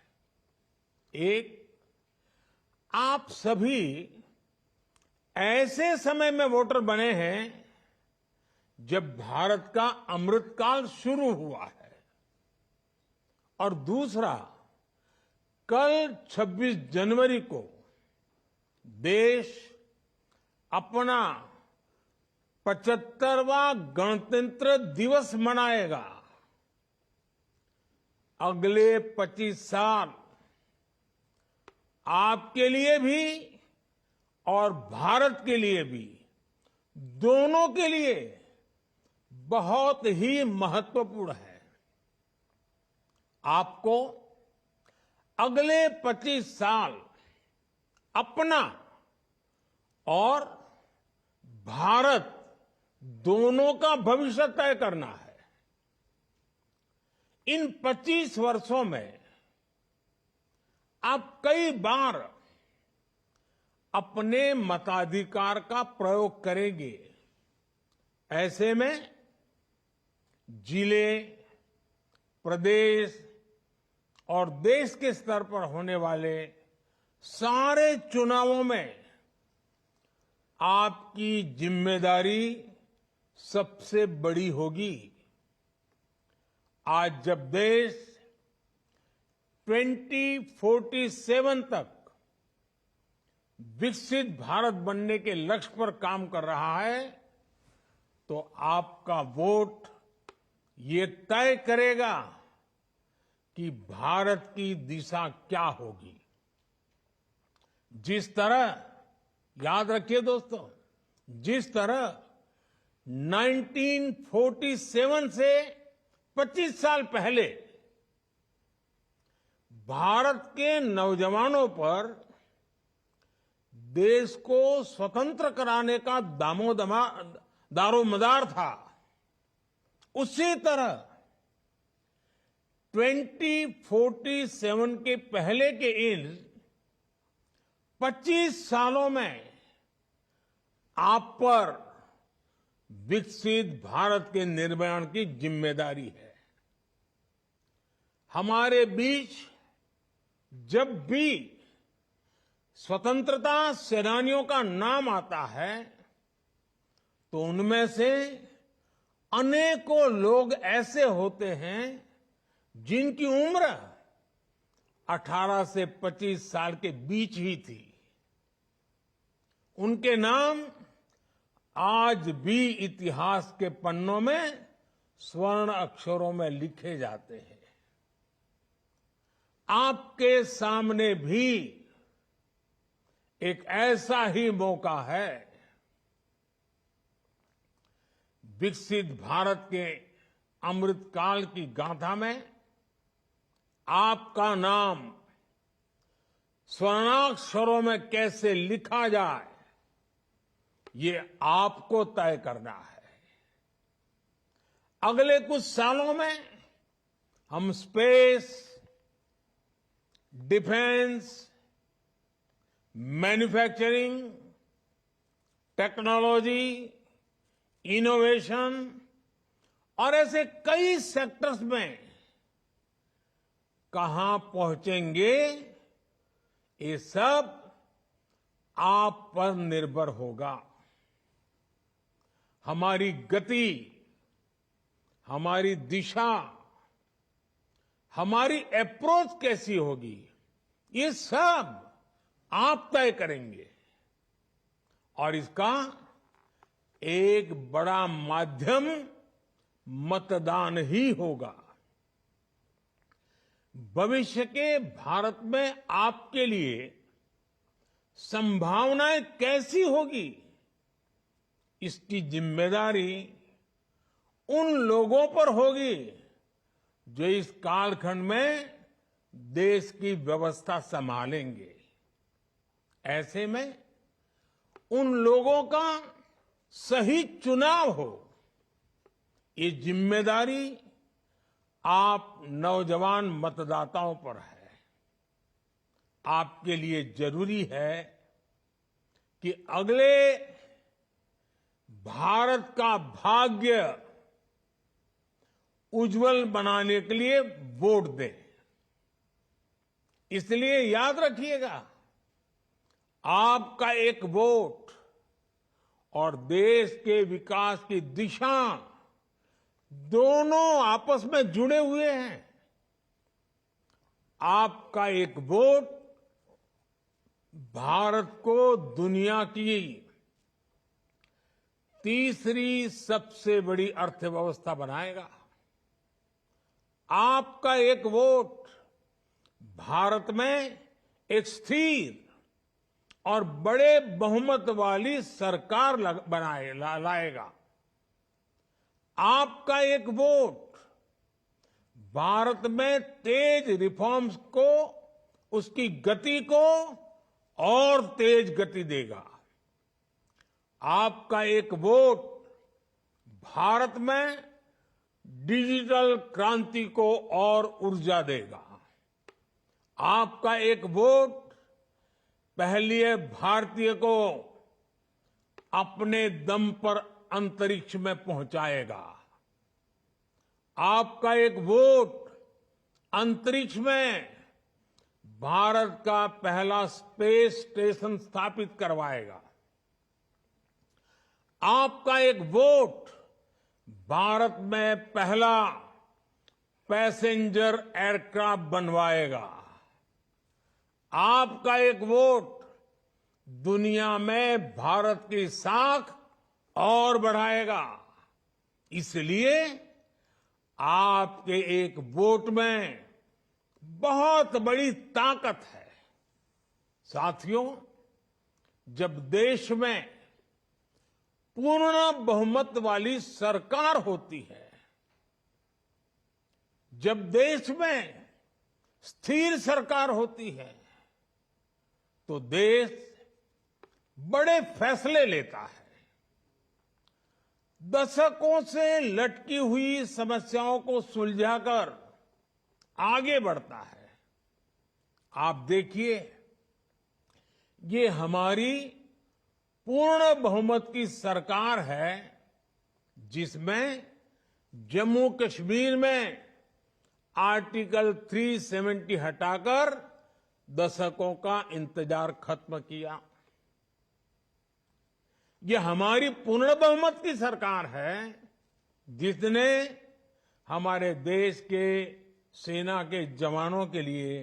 एक, आप सभी ऐसे समय में वोटर बने हैं जब भारत का अमृतकाल शुरू हुआ है, और दूसरा, कल 26 जनवरी को देश अपना 75वां गणतंत्र दिवस मनाएगा। अगले 25 साल आपके लिए भी और भारत के लिए भी, दोनों के लिए बहुत ही महत्वपूर्ण है। आपको अगले 25 साल अपना और भारत दोनों का भविष्य तय करना है। इन 25 वर्षों में आप कई बार अपने मताधिकार का प्रयोग करेंगे। ऐसे में जिले, प्रदेश और देश के स्तर पर होने वाले सारे चुनावों में आपकी जिम्मेदारी सबसे बड़ी होगी। आज जब देश 2047 तक विकसित भारत बनने के लक्ष्य पर काम कर रहा है, तो आपका वोट ये तय करेगा कि भारत की दिशा क्या होगी। जिस तरह, याद रखिए दोस्तों, जिस तरह 1947 से 25 साल पहले भारत के नौजवानों पर देश को स्वतंत्र कराने का दारोमदार था, उसी तरह 2047 के पहले के इन 25 सालों में आप पर विकसित भारत के निर्माण की जिम्मेदारी है। हमारे बीच जब भी स्वतंत्रता सेनानियों का नाम आता है, तो उनमें से अनेकों लोग ऐसे होते हैं जिनकी उम्र 18 से 25 साल के बीच ही थी। उनके नाम आज भी इतिहास के पन्नों में स्वर्ण अक्षरों में लिखे जाते हैं। आपके सामने भी एक ऐसा ही मौका है। विकसित भारत के अमृतकाल की गाथा में आपका नाम स्वर्णाक्षरों में कैसे लिखा जाए, ये आपको तय करना है। अगले कुछ सालों में हम space, defence, manufacturing, technology, innovation और ऐसे कई सेक्टर्स में कहां पहुंचेंगे, ये सब आप पर निर्भर होगा। हमारी गति, हमारी दिशा, हमारी अप्रोच कैसी होगी, ये सब आप तय करेंगे। और इसका एक बड़ा माध्यम मतदान ही होगा। भविष्य के भारत में आपके लिए संभावनाएं कैसी होगी, इसकी जिम्मेदारी उन लोगों पर होगी जो इस कालखंड में देश की व्यवस्था संभालेंगे। ऐसे में उन लोगों का सही चुनाव हो, ये जिम्मेदारी आप नौजवान मतदाताओं पर है। आपके लिए जरूरी है कि अगले भारत का भाग्य उज्जवल बनाने के लिए वोट दें। इसलिए याद रखिएगा, आपका एक वोट और देश के विकास की दिशा दोनों आपस में जुड़े हुए हैं। आपका एक वोट भारत को दुनिया की तीसरी सबसे बड़ी अर्थव्यवस्था बनाएगा। आपका एक वोट भारत में एक स्थिर और बड़े बहुमत वाली सरकार लाएगा। आपका एक वोट भारत में तेज रिफॉर्म्स को, उसकी गति को और तेज गति देगा। आपका एक वोट भारत में डिजिटल क्रांति को और ऊर्जा देगा। आपका एक वोट पहली भारतीय को अपने दम पर अंतरिक्ष में पहुंचाएगा। आपका एक वोट अंतरिक्ष में भारत का पहला स्पेस स्टेशन स्थापित करवाएगा। आपका एक वोट भारत में पहला पैसेंजर एयरक्राफ्ट बनवाएगा। आपका एक वोट दुनिया में भारत की साख और बढ़ाएगा। इसलिए आपके एक वोट में बहुत बड़ी ताकत है। साथियों, जब देश में पूर्ण बहुमत वाली सरकार होती है, जब देश में स्थिर सरकार होती है, तो देश बड़े फैसले लेता है, दशकों से लटकी हुई समस्याओं को सुलझाकर आगे बढ़ता है। आप देखिए, ये हमारी पूर्ण बहुमत की सरकार है, जिसमें जम्मू कश्मीर में आर्टिकल 370 हटाकर दशकों का इंतजार खत्म किया। ये हमारी पूर्ण बहुमत की सरकार है जिसने हमारे देश के सेना के जवानों के लिए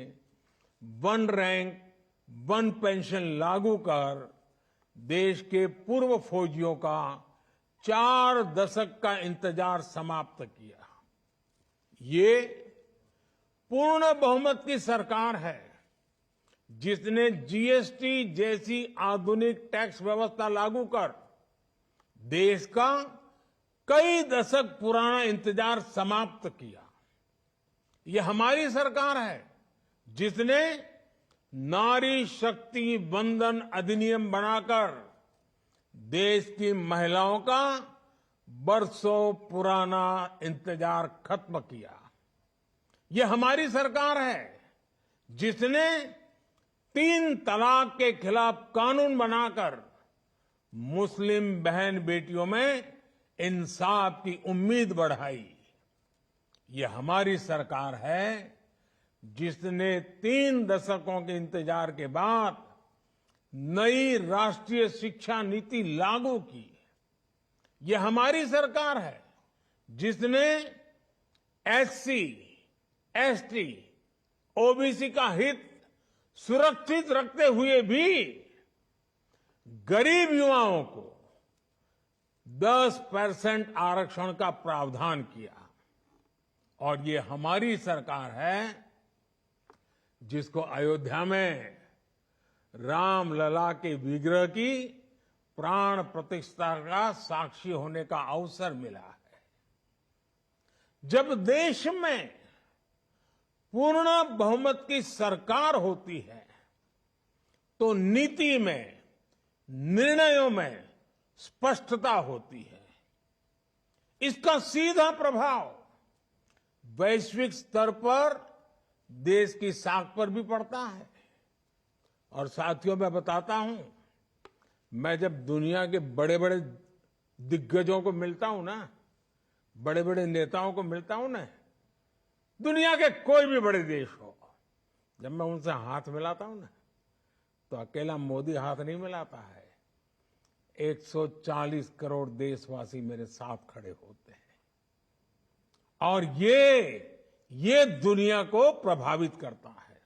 1 रैंक 1 पेंशन लागू कर देश के पूर्व फौजियों का 4 दशक का इंतजार समाप्त किया। ये पूर्ण बहुमत की सरकार है जिसने जीएसटी जैसी आधुनिक टैक्स व्यवस्था लागू कर देश का कई दशक पुराना इंतजार समाप्त किया। ये हमारी सरकार है जिसने नारी शक्ति वंदन अधिनियम बनाकर देश की महिलाओं का बरसों पुराना इंतजार खत्म किया। ये हमारी सरकार है जिसने 3 तलाक के खिलाफ कानून बनाकर मुस्लिम बहन बेटियों में इंसाफ की उम्मीद बढ़ाई। ये हमारी सरकार है जिसने 3 दशकों के इंतजार के बाद नई राष्ट्रीय शिक्षा नीति लागू की। ये हमारी सरकार है जिसने एससी, एसटी, ओबीसी का हित सुरक्षित रखते हुए भी गरीब युवाओं को 10% आरक्षण का प्रावधान किया। और ये हमारी सरकार है जिसको अयोध्या में रामलला के विग्रह की प्राण प्रतिष्ठा का साक्षी होने का अवसर मिला है। जब देश में पूर्ण बहुमत की सरकार होती है तो नीति में, निर्णयों में स्पष्टता होती है। इसका सीधा प्रभाव वैश्विक स्तर पर देश की साख पर भी पड़ता है। और साथियों, मैं बताता हूं, मैं जब दुनिया के बड़े बड़े दिग्गजों को मिलता हूं ना, बड़े बड़े नेताओं को मिलता हूं ना, दुनिया के कोई भी बड़े देश हो, जब मैं उनसे हाथ मिलाता हूं ना, तो अकेला मोदी हाथ नहीं मिलाता है। 140 करोड़ देशवासी मेरे साथ खड़े होते हैं। और ये दुनिया को प्रभावित करता है।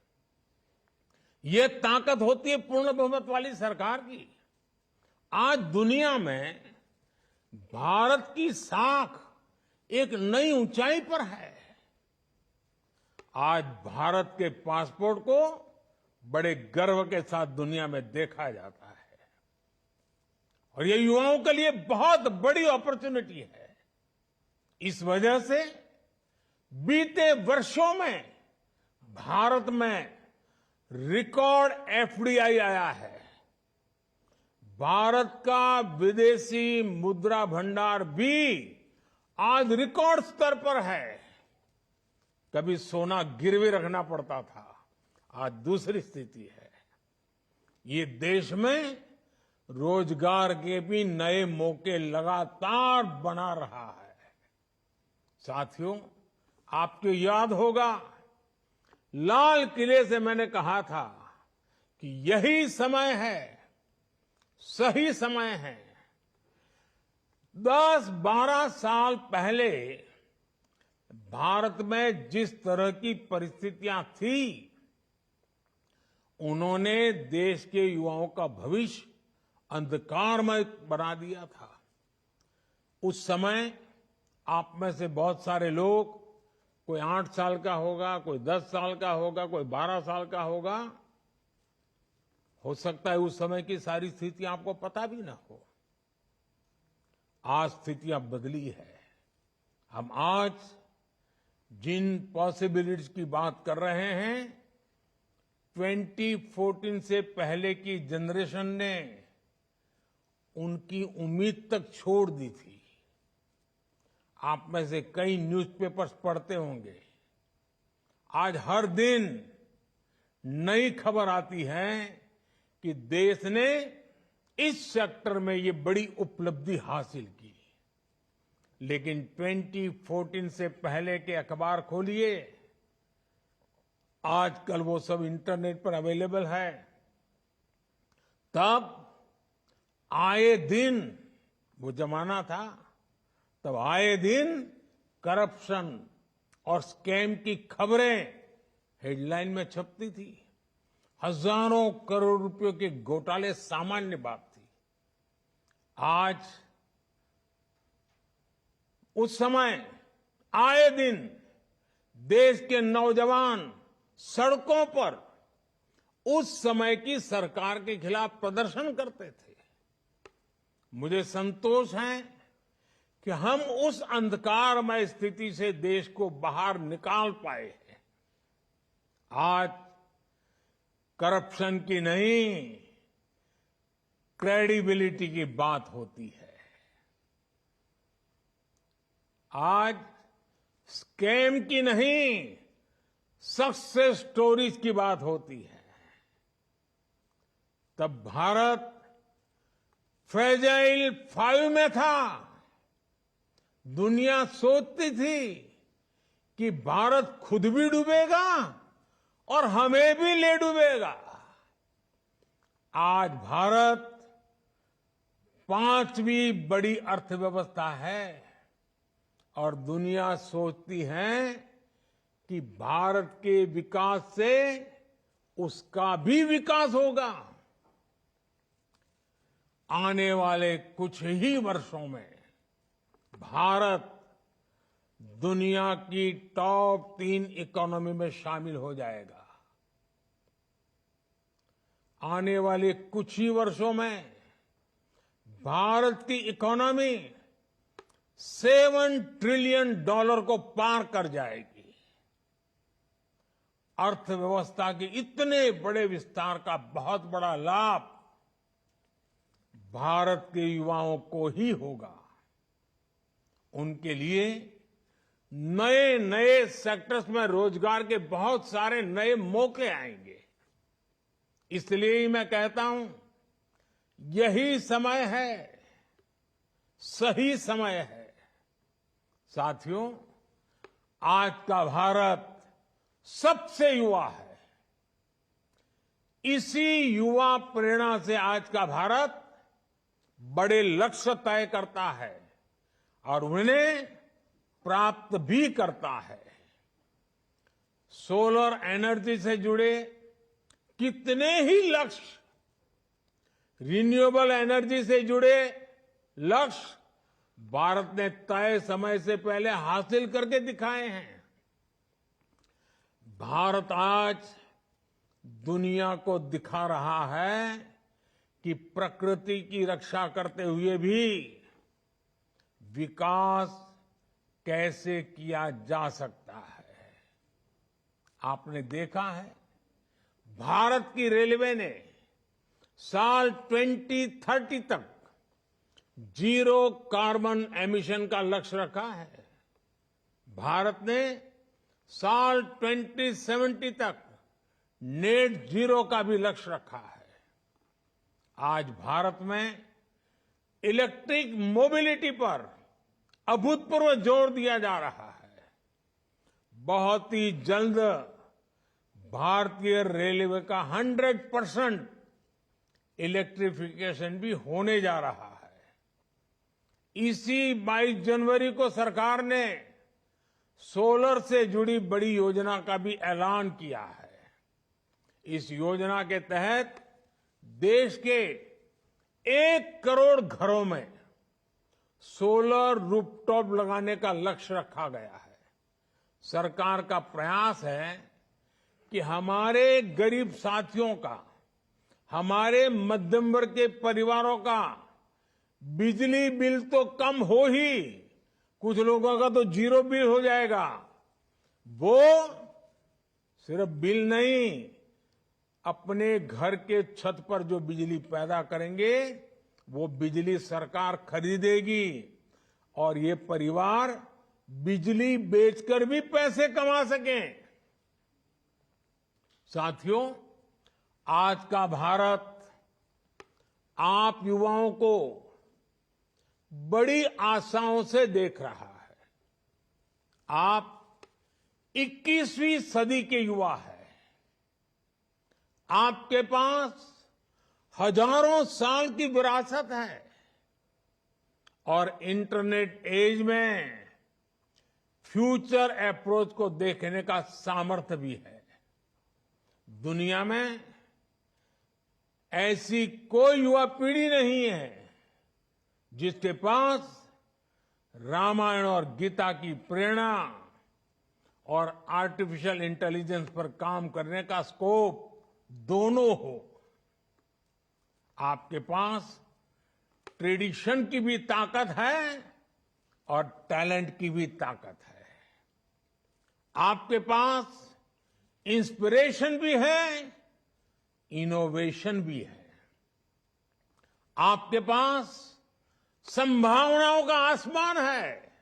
ये ताकत होती है पूर्ण बहुमत वाली सरकार की। आज दुनिया में भारत की साख एक नई ऊंचाई पर है। आज भारत के पासपोर्ट को बड़े गर्व के साथ दुनिया में देखा जाता है। और ये युवाओं के लिए बहुत बड़ी अपॉर्चुनिटी है। इस वजह से बीते वर्षों में भारत में रिकॉर्ड एफडीआई आया है। भारत का विदेशी मुद्रा भंडार भी आज रिकॉर्ड स्तर पर है। कभी सोना गिरवी रखना पड़ता था, आज दूसरी स्थिति है। ये देश में रोजगार के भी नए मौके लगातार बना रहा है। साथियों, आपको याद होगा, लाल किले से मैंने कहा था कि यही समय है, सही समय है। 10-12 साल पहले भारत में जिस तरह की परिस्थितियां थी, उन्होंने देश के युवाओं का भविष्य अंधकारमय बना दिया था। उस समय आप में से बहुत सारे लोग, कोई 8 साल का होगा, कोई 10 साल का होगा, कोई 12 साल का होगा, हो सकता है उस समय की सारी स्थितियां आपको पता भी ना हो। आज स्थितियां बदली है। हम आज जिन पॉसिबिलिटीज की बात कर रहे हैं, 2014 से पहले की जनरेशन ने उनकी उम्मीद तक छोड़ दी थी। आप में से कई न्यूज़पेपर्स पढ़ते होंगे। आज हर दिन नई खबर आती है कि देश ने इस सेक्टर में ये बड़ी उपलब्धि हासिल की। लेकिन 2014 से पहले के अखबार खोलिए, आजकल वो सब इंटरनेट पर अवेलेबल है। तब आए दिन, वो जमाना था तब आए दिन करप्शन और स्कैम की खबरें हेडलाइन में छपती थी। हजारों करोड़ रुपयों के घोटाले सामान्य बात थी। आज उस समय आए दिन देश के नौजवान सड़कों पर उस समय की सरकार के खिलाफ प्रदर्शन करते थे। मुझे संतोष है कि हम उस अंधकारमय स्थिति से देश को बाहर निकाल पाए हैं। आज करप्शन की नहीं, क्रेडिबिलिटी की बात होती है। आज स्कैम की नहीं, सक्सेस स्टोरीज की बात होती है। तब भारत फ्रेजाइल 5 में था। दुनिया सोचती थी कि भारत खुद भी डूबेगा और हमें भी ले डूबेगा। आज भारत 5वीं बड़ी अर्थव्यवस्था है और दुनिया सोचती है कि भारत के विकास से उसका भी विकास होगा। आने वाले कुछ ही वर्षों में भारत दुनिया की टॉप 3 इकोनॉमी में शामिल हो जाएगा। आने वाले कुछ ही वर्षों में भारत की इकोनॉमी $7 ट्रिलियन को पार कर जाएगी। अर्थव्यवस्था के इतने बड़े विस्तार का बहुत बड़ा लाभ भारत के युवाओं को ही होगा। उनके लिए नए नए सेक्टर्स में रोजगार के बहुत सारे नए मौके आएंगे। इसलिए ही मैं कहता हूं, यही समय है, सही समय है। साथियों, आज का भारत सबसे युवा है। इसी युवा प्रेरणा से आज का भारत बड़े लक्ष्य तय करता है और उन्हें प्राप्त भी करता है। सोलर एनर्जी से जुड़े कितने ही लक्ष्य, रिन्यूएबल एनर्जी से जुड़े लक्ष्य भारत ने तय समय से पहले हासिल करके दिखाए हैं। भारत आज दुनिया को दिखा रहा है कि प्रकृति की रक्षा करते हुए भी विकास कैसे किया जा सकता है। आपने देखा है, भारत की रेलवे ने साल 2030 तक 0 कार्बन एमिशन का लक्ष्य रखा है। भारत ने साल 2070 तक नेट जीरो का भी लक्ष्य रखा है। आज भारत में इलेक्ट्रिक मोबिलिटी पर अभूतपूर्व जोर दिया जा रहा है। बहुत ही जल्द भारतीय रेलवे का 100% इलेक्ट्रिफिकेशन भी होने जा रहा है। इसी 22 जनवरी को सरकार ने सोलर से जुड़ी बड़ी योजना का भी ऐलान किया है। इस योजना के तहत देश के 1 करोड़ घरों में सोलर रूफटॉप लगाने का लक्ष्य रखा गया है। सरकार का प्रयास है कि हमारे गरीब साथियों का, हमारे मध्यम वर्ग के परिवारों का बिजली बिल तो कम हो ही, कुछ लोगों का तो 0 बिल हो जाएगा। वो सिर्फ बिल नहीं, अपने घर के छत पर जो बिजली पैदा करेंगे वो बिजली सरकार खरीदेगी और ये परिवार बिजली बेचकर भी पैसे कमा सकें। साथियों, आज का भारत आप युवाओं को बड़ी आशाओं से देख रहा है। आप 21वीं सदी के युवा हैं। आपके पास हजारों साल की विरासत है और इंटरनेट एज में फ्यूचर अप्रोच को देखने का सामर्थ्य भी है। दुनिया में ऐसी कोई युवा पीढ़ी नहीं है जिसके पास रामायण और गीता की प्रेरणा और आर्टिफिशियल इंटेलिजेंस पर काम करने का स्कोप दोनों हो। आपके पास ट्रेडिशन की भी ताकत है और टैलेंट की भी ताकत है। आपके पास इंस्पिरेशन भी है, इनोवेशन भी है। आपके पास संभावनाओं का आसमान है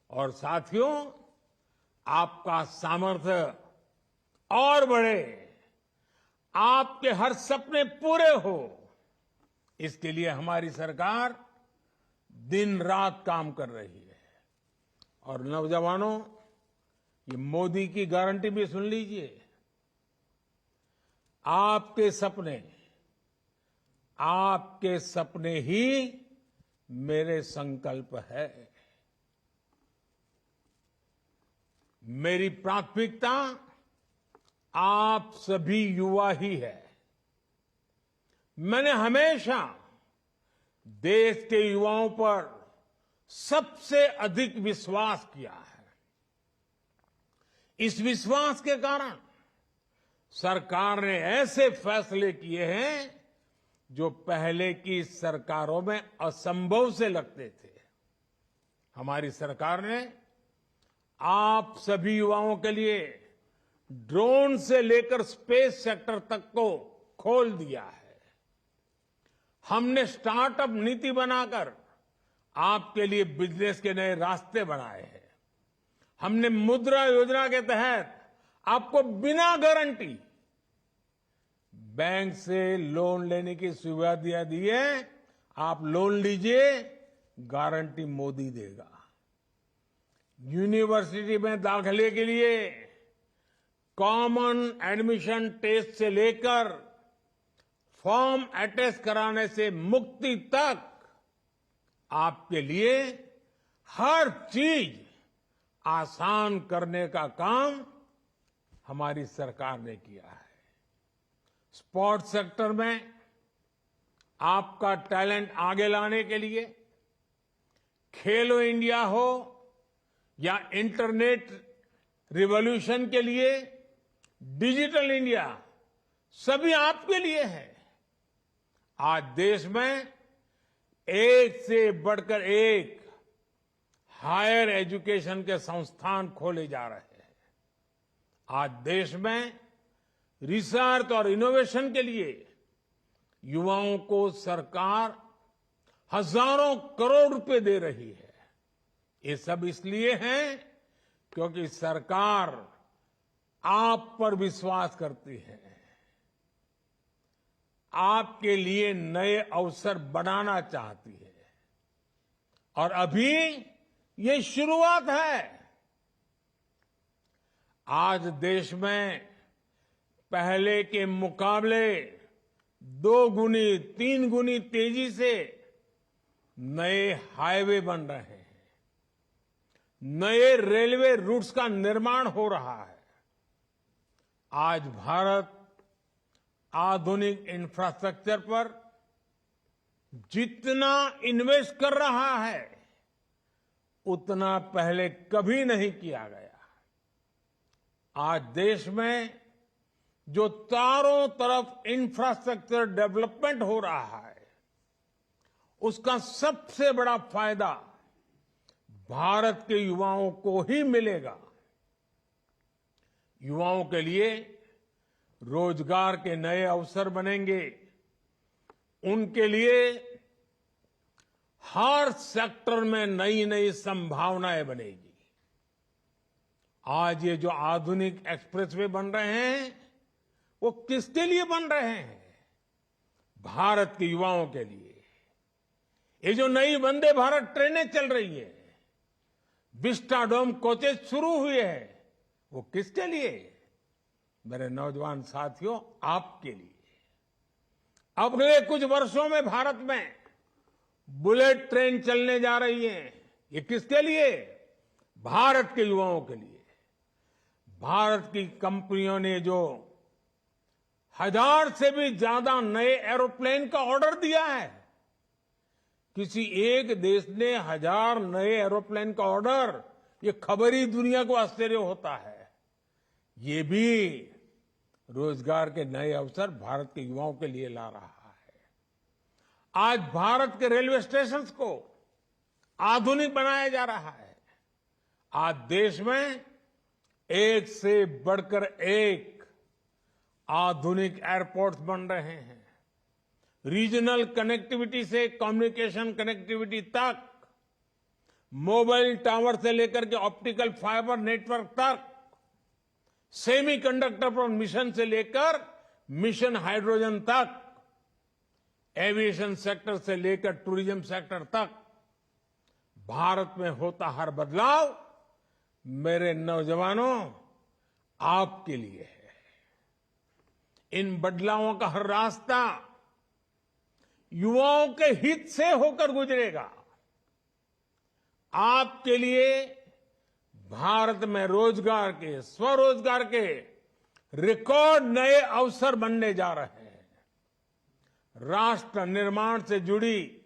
और साथियों, आपका सामर्थ्य और बढ़े, आपके हर सपने पूरे हो, इसके लिए हमारी सरकार दिन रात काम कर रही है। और नौजवानों, ये मोदी की गारंटी भी सुन लीजिए। आपके सपने ही मेरे संकल्प है। मेरी प्राथमिकता आप सभी युवा ही है। मैंने हमेशा देश के युवाओं पर सबसे अधिक विश्वास किया है। इस विश्वास के कारण सरकार ने ऐसे फैसले किए हैं जो पहले की सरकारों में असंभव से लगते थे। हमारी सरकार ने आप सभी युवाओं के लिए ड्रोन से लेकर स्पेस सेक्टर तक को खोल दिया है। हमने स्टार्टअप नीति बनाकर आपके लिए बिजनेस के नए रास्ते बनाए हैं। हमने मुद्रा योजना के तहत आपको बिना गारंटी बैंक से लोन लेने की सुविधा दी है। आप लोन लीजिए, गारंटी मोदी देगा। यूनिवर्सिटी में दाखिले के लिए कॉमन एडमिशन टेस्ट से लेकर फॉर्म अटेस्ट कराने से मुक्ति तक आपके लिए हर चीज आसान करने का काम हमारी सरकार ने किया है। स्पोर्ट्स सेक्टर में आपका टैलेंट आगे लाने के लिए खेलो इंडिया हो या इंटरनेट रिवॉल्यूशन के लिए डिजिटल इंडिया, सभी आपके लिए है। आज देश में एक से बढ़कर एक हायर एजुकेशन के संस्थान खोले जा रहे हैं। आज देश में रिसर्च और इनोवेशन के लिए युवाओं को सरकार हजारों करोड़ रुपए दे रही है। ये सब इसलिए है क्योंकि सरकार आप पर विश्वास करती है, आपके लिए नए अवसर बनाना चाहती है। और अभी ये शुरुआत है। आज देश में पहले के मुकाबले 2 गुनी 3 गुनी तेजी से नए हाईवे बन रहे हैं, नए रेलवे रूट्स का निर्माण हो रहा है। आज भारत आधुनिक इंफ्रास्ट्रक्चर पर जितना इन्वेस्ट कर रहा है उतना पहले कभी नहीं किया गया। आज देश में जो चारों तरफ इंफ्रास्ट्रक्चर डेवलपमेंट हो रहा है उसका सबसे बड़ा फायदा भारत के युवाओं को ही मिलेगा। युवाओं के लिए रोजगार के नए अवसर बनेंगे। उनके लिए हर सेक्टर में नई नई संभावनाएं बनेगी। आज ये जो आधुनिक एक्सप्रेसवे बन रहे हैं वो किसके लिए बन रहे हैं? भारत के युवाओं के लिए। ये जो नई वंदे भारत ट्रेनें चल रही है, विस्टाडोम कोचेस शुरू हुए हैं, वो किसके लिए? मेरे नौजवान साथियों, आपके लिए। अगले कुछ वर्षों में भारत में बुलेट ट्रेन चलने जा रही है। ये किसके लिए? भारत के युवाओं के लिए। भारत की कंपनियों ने जो 1000 से भी ज्यादा नए एरोप्लेन का ऑर्डर दिया है। किसी एक देश ने 1000 नए एरोप्लेन का ऑर्डर, ये खबर ही दुनिया को आश्चर्य होता है। ये भी रोजगार के नए अवसर भारत के युवाओं के लिए ला रहा है। आज भारत के रेलवे स्टेशन को आधुनिक बनाया जा रहा है। आज देश में एक से बढ़कर एक आधुनिक एयरपोर्ट्स बन रहे हैं। रीजनल कनेक्टिविटी से कम्युनिकेशन कनेक्टिविटी तक, मोबाइल टावर से लेकर के ऑप्टिकल फाइबर नेटवर्क तक, सेमीकंडक्टर पर मिशन से लेकर मिशन हाइड्रोजन तक, एविएशन सेक्टर से लेकर टूरिज्म सेक्टर तक, भारत में होता हर बदलाव मेरे नौजवानों आपके लिए है। इन बदलावों का हर रास्ता युवाओं के हित से होकर गुजरेगा। आपके लिए भारत में रोजगार के, स्वरोजगार के रिकॉर्ड नए अवसर बनने जा रहे हैं। राष्ट्र निर्माण से जुड़ी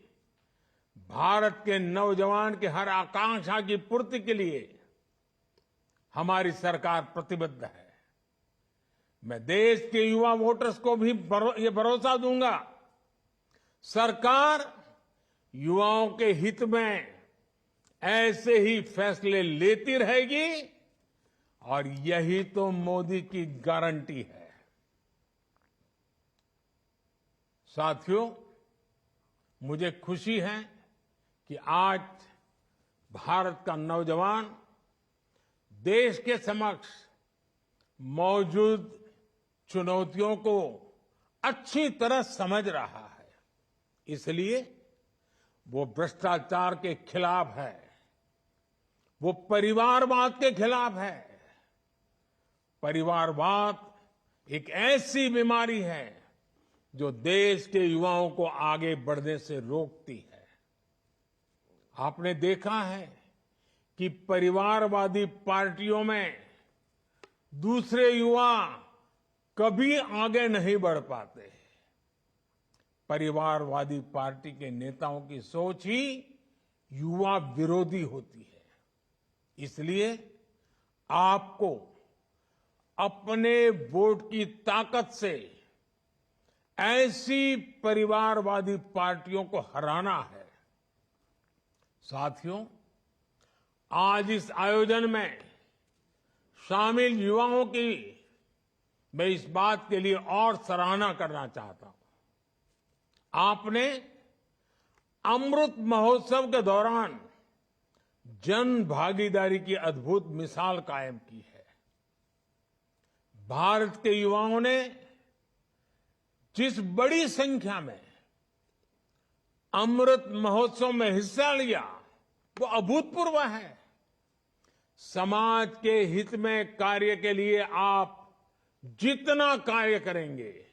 भारत के नौजवान की हर आकांक्षा की पूर्ति के लिए हमारी सरकार प्रतिबद्ध है। मैं देश के युवा वोटर्स को भी ये भरोसा दूंगा, सरकार युवाओं के हित में ऐसे ही फैसले लेती रहेगी और यही तो मोदी की गारंटी है। साथियों, मुझे खुशी है कि आज भारत का नौजवान देश के समक्ष मौजूद चुनौतियों को अच्छी तरह समझ रहा है। इसलिए वो भ्रष्टाचार के खिलाफ है, वो परिवारवाद के खिलाफ है। परिवारवाद एक ऐसी बीमारी है जो देश के युवाओं को आगे बढ़ने से रोकती है। आपने देखा है कि परिवारवादी पार्टियों में दूसरे युवा कभी आगे नहीं बढ़ पाते। परिवारवादी पार्टी के नेताओं की सोच ही युवा विरोधी होती है। इसलिए आपको अपने वोट की ताकत से ऐसी परिवारवादी पार्टियों को हराना है। साथियों, आज इस आयोजन में शामिल युवाओं की मैं इस बात के लिए और सराहना करना चाहता हूं। आपने अमृत महोत्सव के दौरान जन भागीदारी की अद्भुत मिसाल कायम की है। भारत के युवाओं ने जिस बड़ी संख्या में अमृत महोत्सव में हिस्सा लिया वो अभूतपूर्व है। समाज के हित में कार्य के लिए आप जितना कार्य करेंगे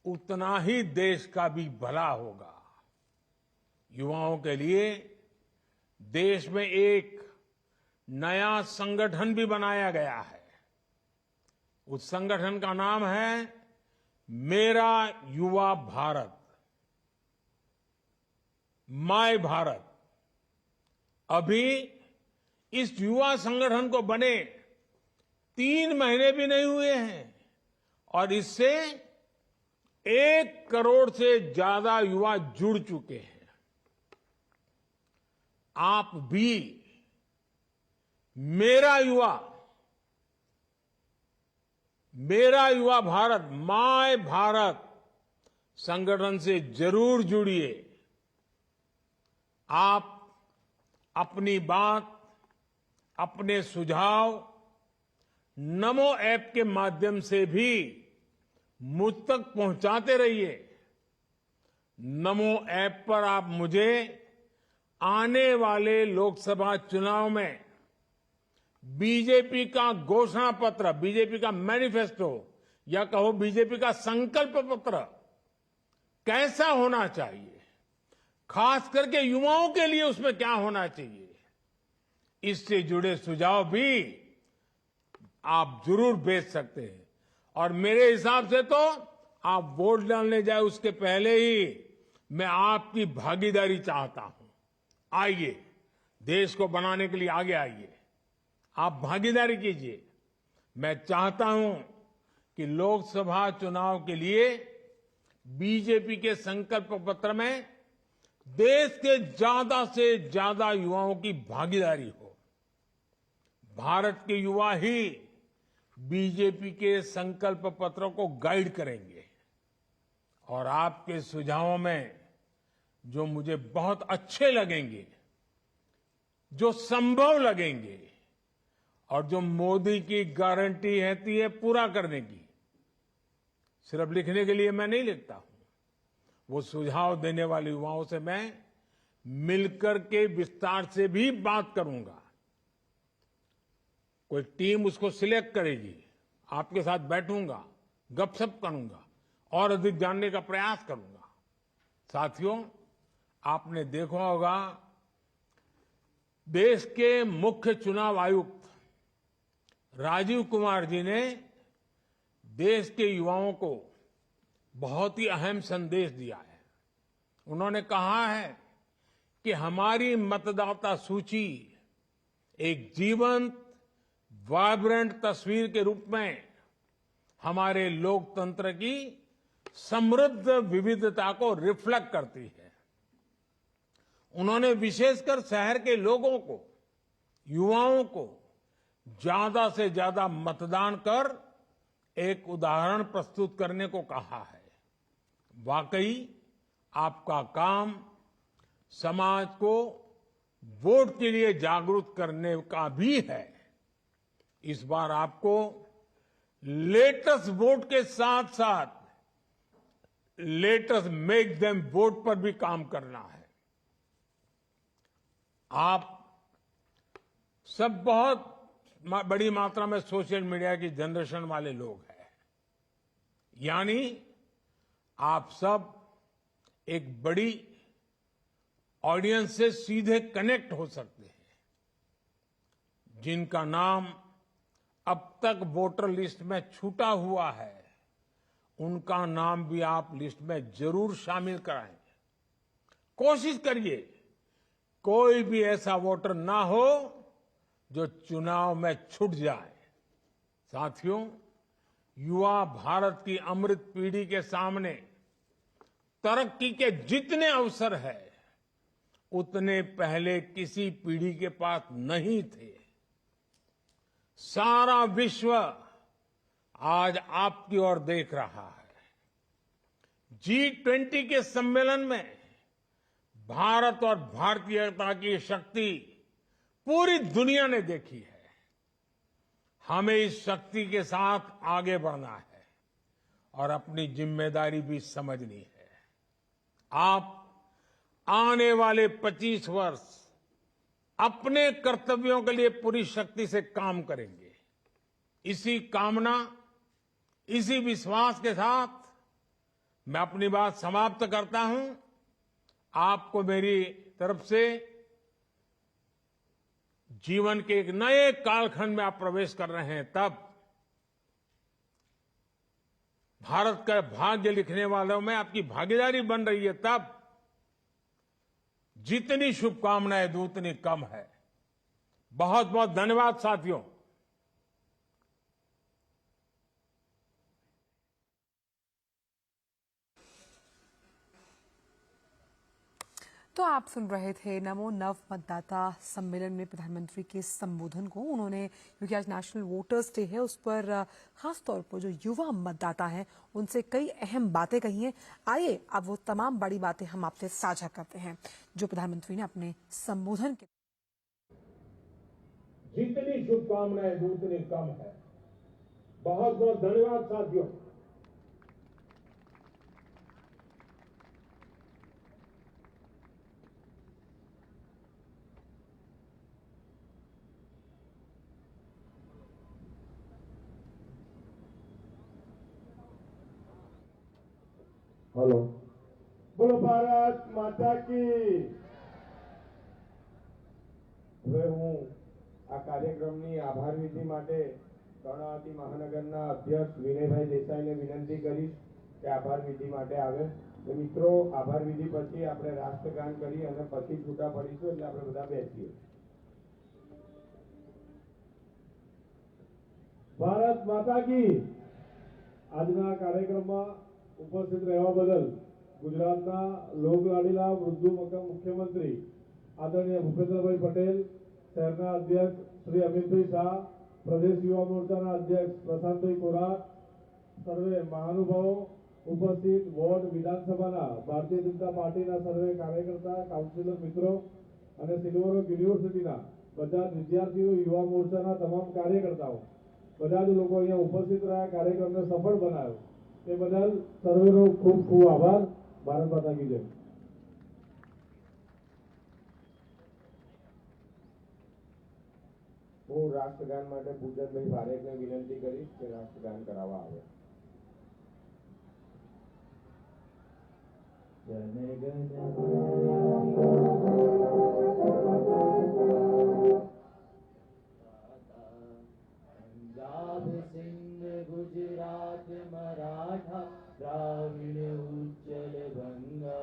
उतना ही देश का भी भला होगा। युवाओं के लिए देश में एक नया संगठन भी बनाया गया है। उस संगठन का नाम है मेरा युवा भारत, माय भारत। अभी इस युवा संगठन को बने 3 महीने भी नहीं हुए हैं और इससे 1 करोड़ से ज्यादा युवा जुड़ चुके हैं। आप भी मेरा युवा भारत, माय भारत संगठन से जरूर जुड़िए। आप अपनी बात, अपने सुझाव नमो ऐप के माध्यम से भी मुझ तक पहुंचाते रहिए। नमो ऐप पर आप मुझे आने वाले लोकसभा चुनाव में बीजेपी का घोषणा पत्र, बीजेपी का मैनिफेस्टो या कहो बीजेपी का संकल्प पत्र कैसा होना चाहिए, खास करके युवाओं के लिए उसमें क्या होना चाहिए, इससे जुड़े सुझाव भी आप जरूर भेज सकते हैं। और मेरे हिसाब से तो आप वोट डालने जाए उसके पहले ही मैं आपकी भागीदारी चाहता हूं। आइए, देश को बनाने के लिए आगे आइए, आप भागीदारी कीजिए। मैं चाहता हूं कि लोकसभा चुनाव के लिए बीजेपी के संकल्प पत्र में देश के ज्यादा से ज्यादा युवाओं की भागीदारी हो। भारत के युवा ही बीजेपी के संकल्प पत्र को गाइड करेंगे। और आपके सुझावों में जो मुझे बहुत अच्छे लगेंगे, जो संभव लगेंगे और जो मोदी की गारंटी रहती है पूरा करने की, सिर्फ लिखने के लिए मैं नहीं लिखता हूं, वो सुझाव देने वाले युवाओं से मैं मिलकर के विस्तार से भी बात करूंगा। कोई टीम उसको सिलेक्ट करेगी, आपके साथ बैठूंगा, गपशप करूंगा और अधिक जानने का प्रयास करूंगा। साथियों, आपने देखा होगा देश के मुख्य चुनाव आयुक्त राजीव कुमार जी ने देश के युवाओं को बहुत ही अहम संदेश दिया है। उन्होंने कहा है कि हमारी मतदाता सूची एक जीवंत, वाइब्रेंट तस्वीर के रूप में हमारे लोकतंत्र की समृद्ध विविधता को रिफ्लेक्ट करती है। उन्होंने विशेषकर शहर के लोगों को, युवाओं को ज्यादा से ज्यादा मतदान कर एक उदाहरण प्रस्तुत करने को कहा है। वाकई आपका काम समाज को वोट के लिए जागरूक करने का भी है। इस बार आपको लेटेस्ट वोट के साथ साथ लेटेस्ट मेक देम वोट पर भी काम करना है। आप सब बहुत बड़ी मात्रा में सोशल मीडिया की जनरेशन वाले लोग हैं, यानी आप सब एक बड़ी ऑडियंस से सीधे कनेक्ट हो सकते हैं। जिनका नाम अब तक वोटर लिस्ट में छूटा हुआ है, उनका नाम भी आप लिस्ट में जरूर शामिल कराएं। कोशिश करिए कोई भी ऐसा वोटर ना हो जो चुनाव में छूट जाए। साथियों, युवा भारत की अमृत पीढ़ी के सामने तरक्की के जितने अवसर है, उतने पहले किसी पीढ़ी के पास नहीं थे। सारा विश्व आज आपकी ओर देख रहा है। G20 के सम्मेलन में भारत और भारतीयता की शक्ति पूरी दुनिया ने देखी है। हमें इस शक्ति के साथ आगे बढ़ना है और अपनी जिम्मेदारी भी समझनी है। आप आने वाले 25 वर्ष अपने कर्तव्यों के लिए पूरी शक्ति से काम करेंगे। इसी कामना, इसी विश्वास के साथ मैं अपनी बात समाप्त करता हूं। आपको मेरी तरफ से जीवन के एक नए कालखंड में आप प्रवेश कर रहे हैं, तब भारत का भाग्य लिखने वालों में आपकी भागीदारी बन रही है, तब जितनी शुभकामनाएं दूं उतनी कम है। बहुत बहुत धन्यवाद साथियों। तो आप सुन रहे थे नमो नव मतदाता सम्मेलन में प्रधानमंत्री के संबोधन को। उन्होंने, क्योंकि आज नेशनल वोटर्स डे है, उस पर खास तौर पर जो युवा मतदाता हैं उनसे कई अहम बातें कही हैं। आइए अब वो तमाम बड़ी बातें हम आपसे साझा करते हैं जो प्रधानमंत्री ने अपने संबोधन के। जितनी शुभकामनाएं दूं उतनी कम है। बहुत बहुत धन्यवाद साथियों। हेलो। બોલો ભારત માતા કી. હવે હું આ કાર્યક્રમની આભાર વિધિ માટે કર્ણાવતી મહાનગરના અધ્યક્ષ વિનયભાઈ દેસાઈને વિનંતી કરીશ કે આભાર વિધિ માટે આવે. તો મિત્રો, આભાર વિધિ પછી આપણે રાષ્ટ્રગાન કરી અને પછી છૂટા પડીશું, એટલે આપણે બધા બેસીએ. ભારત માતા કી. આજના કાર્યક્રમમાં ઉપસ્થિત રહેવા બદલ ગુજરાતના લોકલાડીલા વૃદ્ધ મુખ્યમંત્રી આદરણીય ભૂપેન્દ્રભાઈ પટેલ, શહેરના અધ્યક્ષ શ્રી અમિતભાઈ શાહ, પ્રદેશ યુવા મોરચાના અધ્યક્ષ પ્રશાંતભાઈ કોરાટ, સર્વે મહાનુભાવો ઉપસ્થિત, વોર્ડ વિધાનસભાના ભારતીય જનતા પાર્ટીના સર્વે કાર્યકર્તા, કાઉન્સિલર મિત્રો અને સિલ્વર ઓક યુનિવર્સિટીના બધા જ વિદ્યાર્થીઓ, યુવા મોરચાના તમામ કાર્યકર્તાઓ, બધા જ લોકો અહીંયા ઉપસ્થિત રહ્યા, કાર્યક્રમને સફળ બનાવ્યો તે બદલ સર્વેનો ખૂબ ખૂબ આભાર. ભારત માતા કી જય. હું રાષ્ટ્રગાન માટે પૂજનભાઈ પારેખને વિનંતી કરીશ કે રાષ્ટ્રગાન કરાવવા આવે. पंजाब सिंध गुजरात मराठा द्राविड़ उच्चल गंगा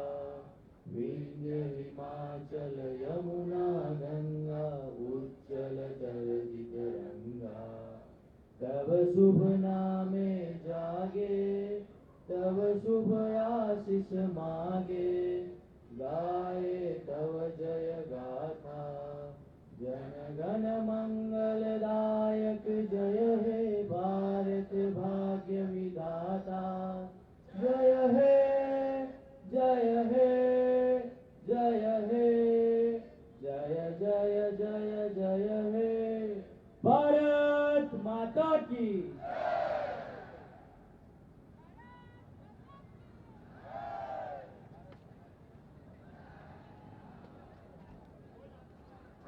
विंध्य हिमाचल यमुना गंगा उच्चल तरजित रंगा तव शुभ नामे जागे तव शुभ आशीष मागे गाए तव जय गाथा जन गण मंगलदायक जय हे भारत भाग्य विधाता जय हे जय हे जय हे जय जय जय जय हे भारत माता की.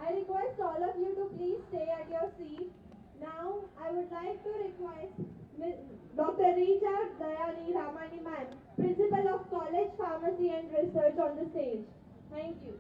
I request all of you to please stay at your seat. Now, I would like to request Dr. Richard Dayani Ramani Ma'am, Principal of College Pharmacy and Research on the stage. Thank you.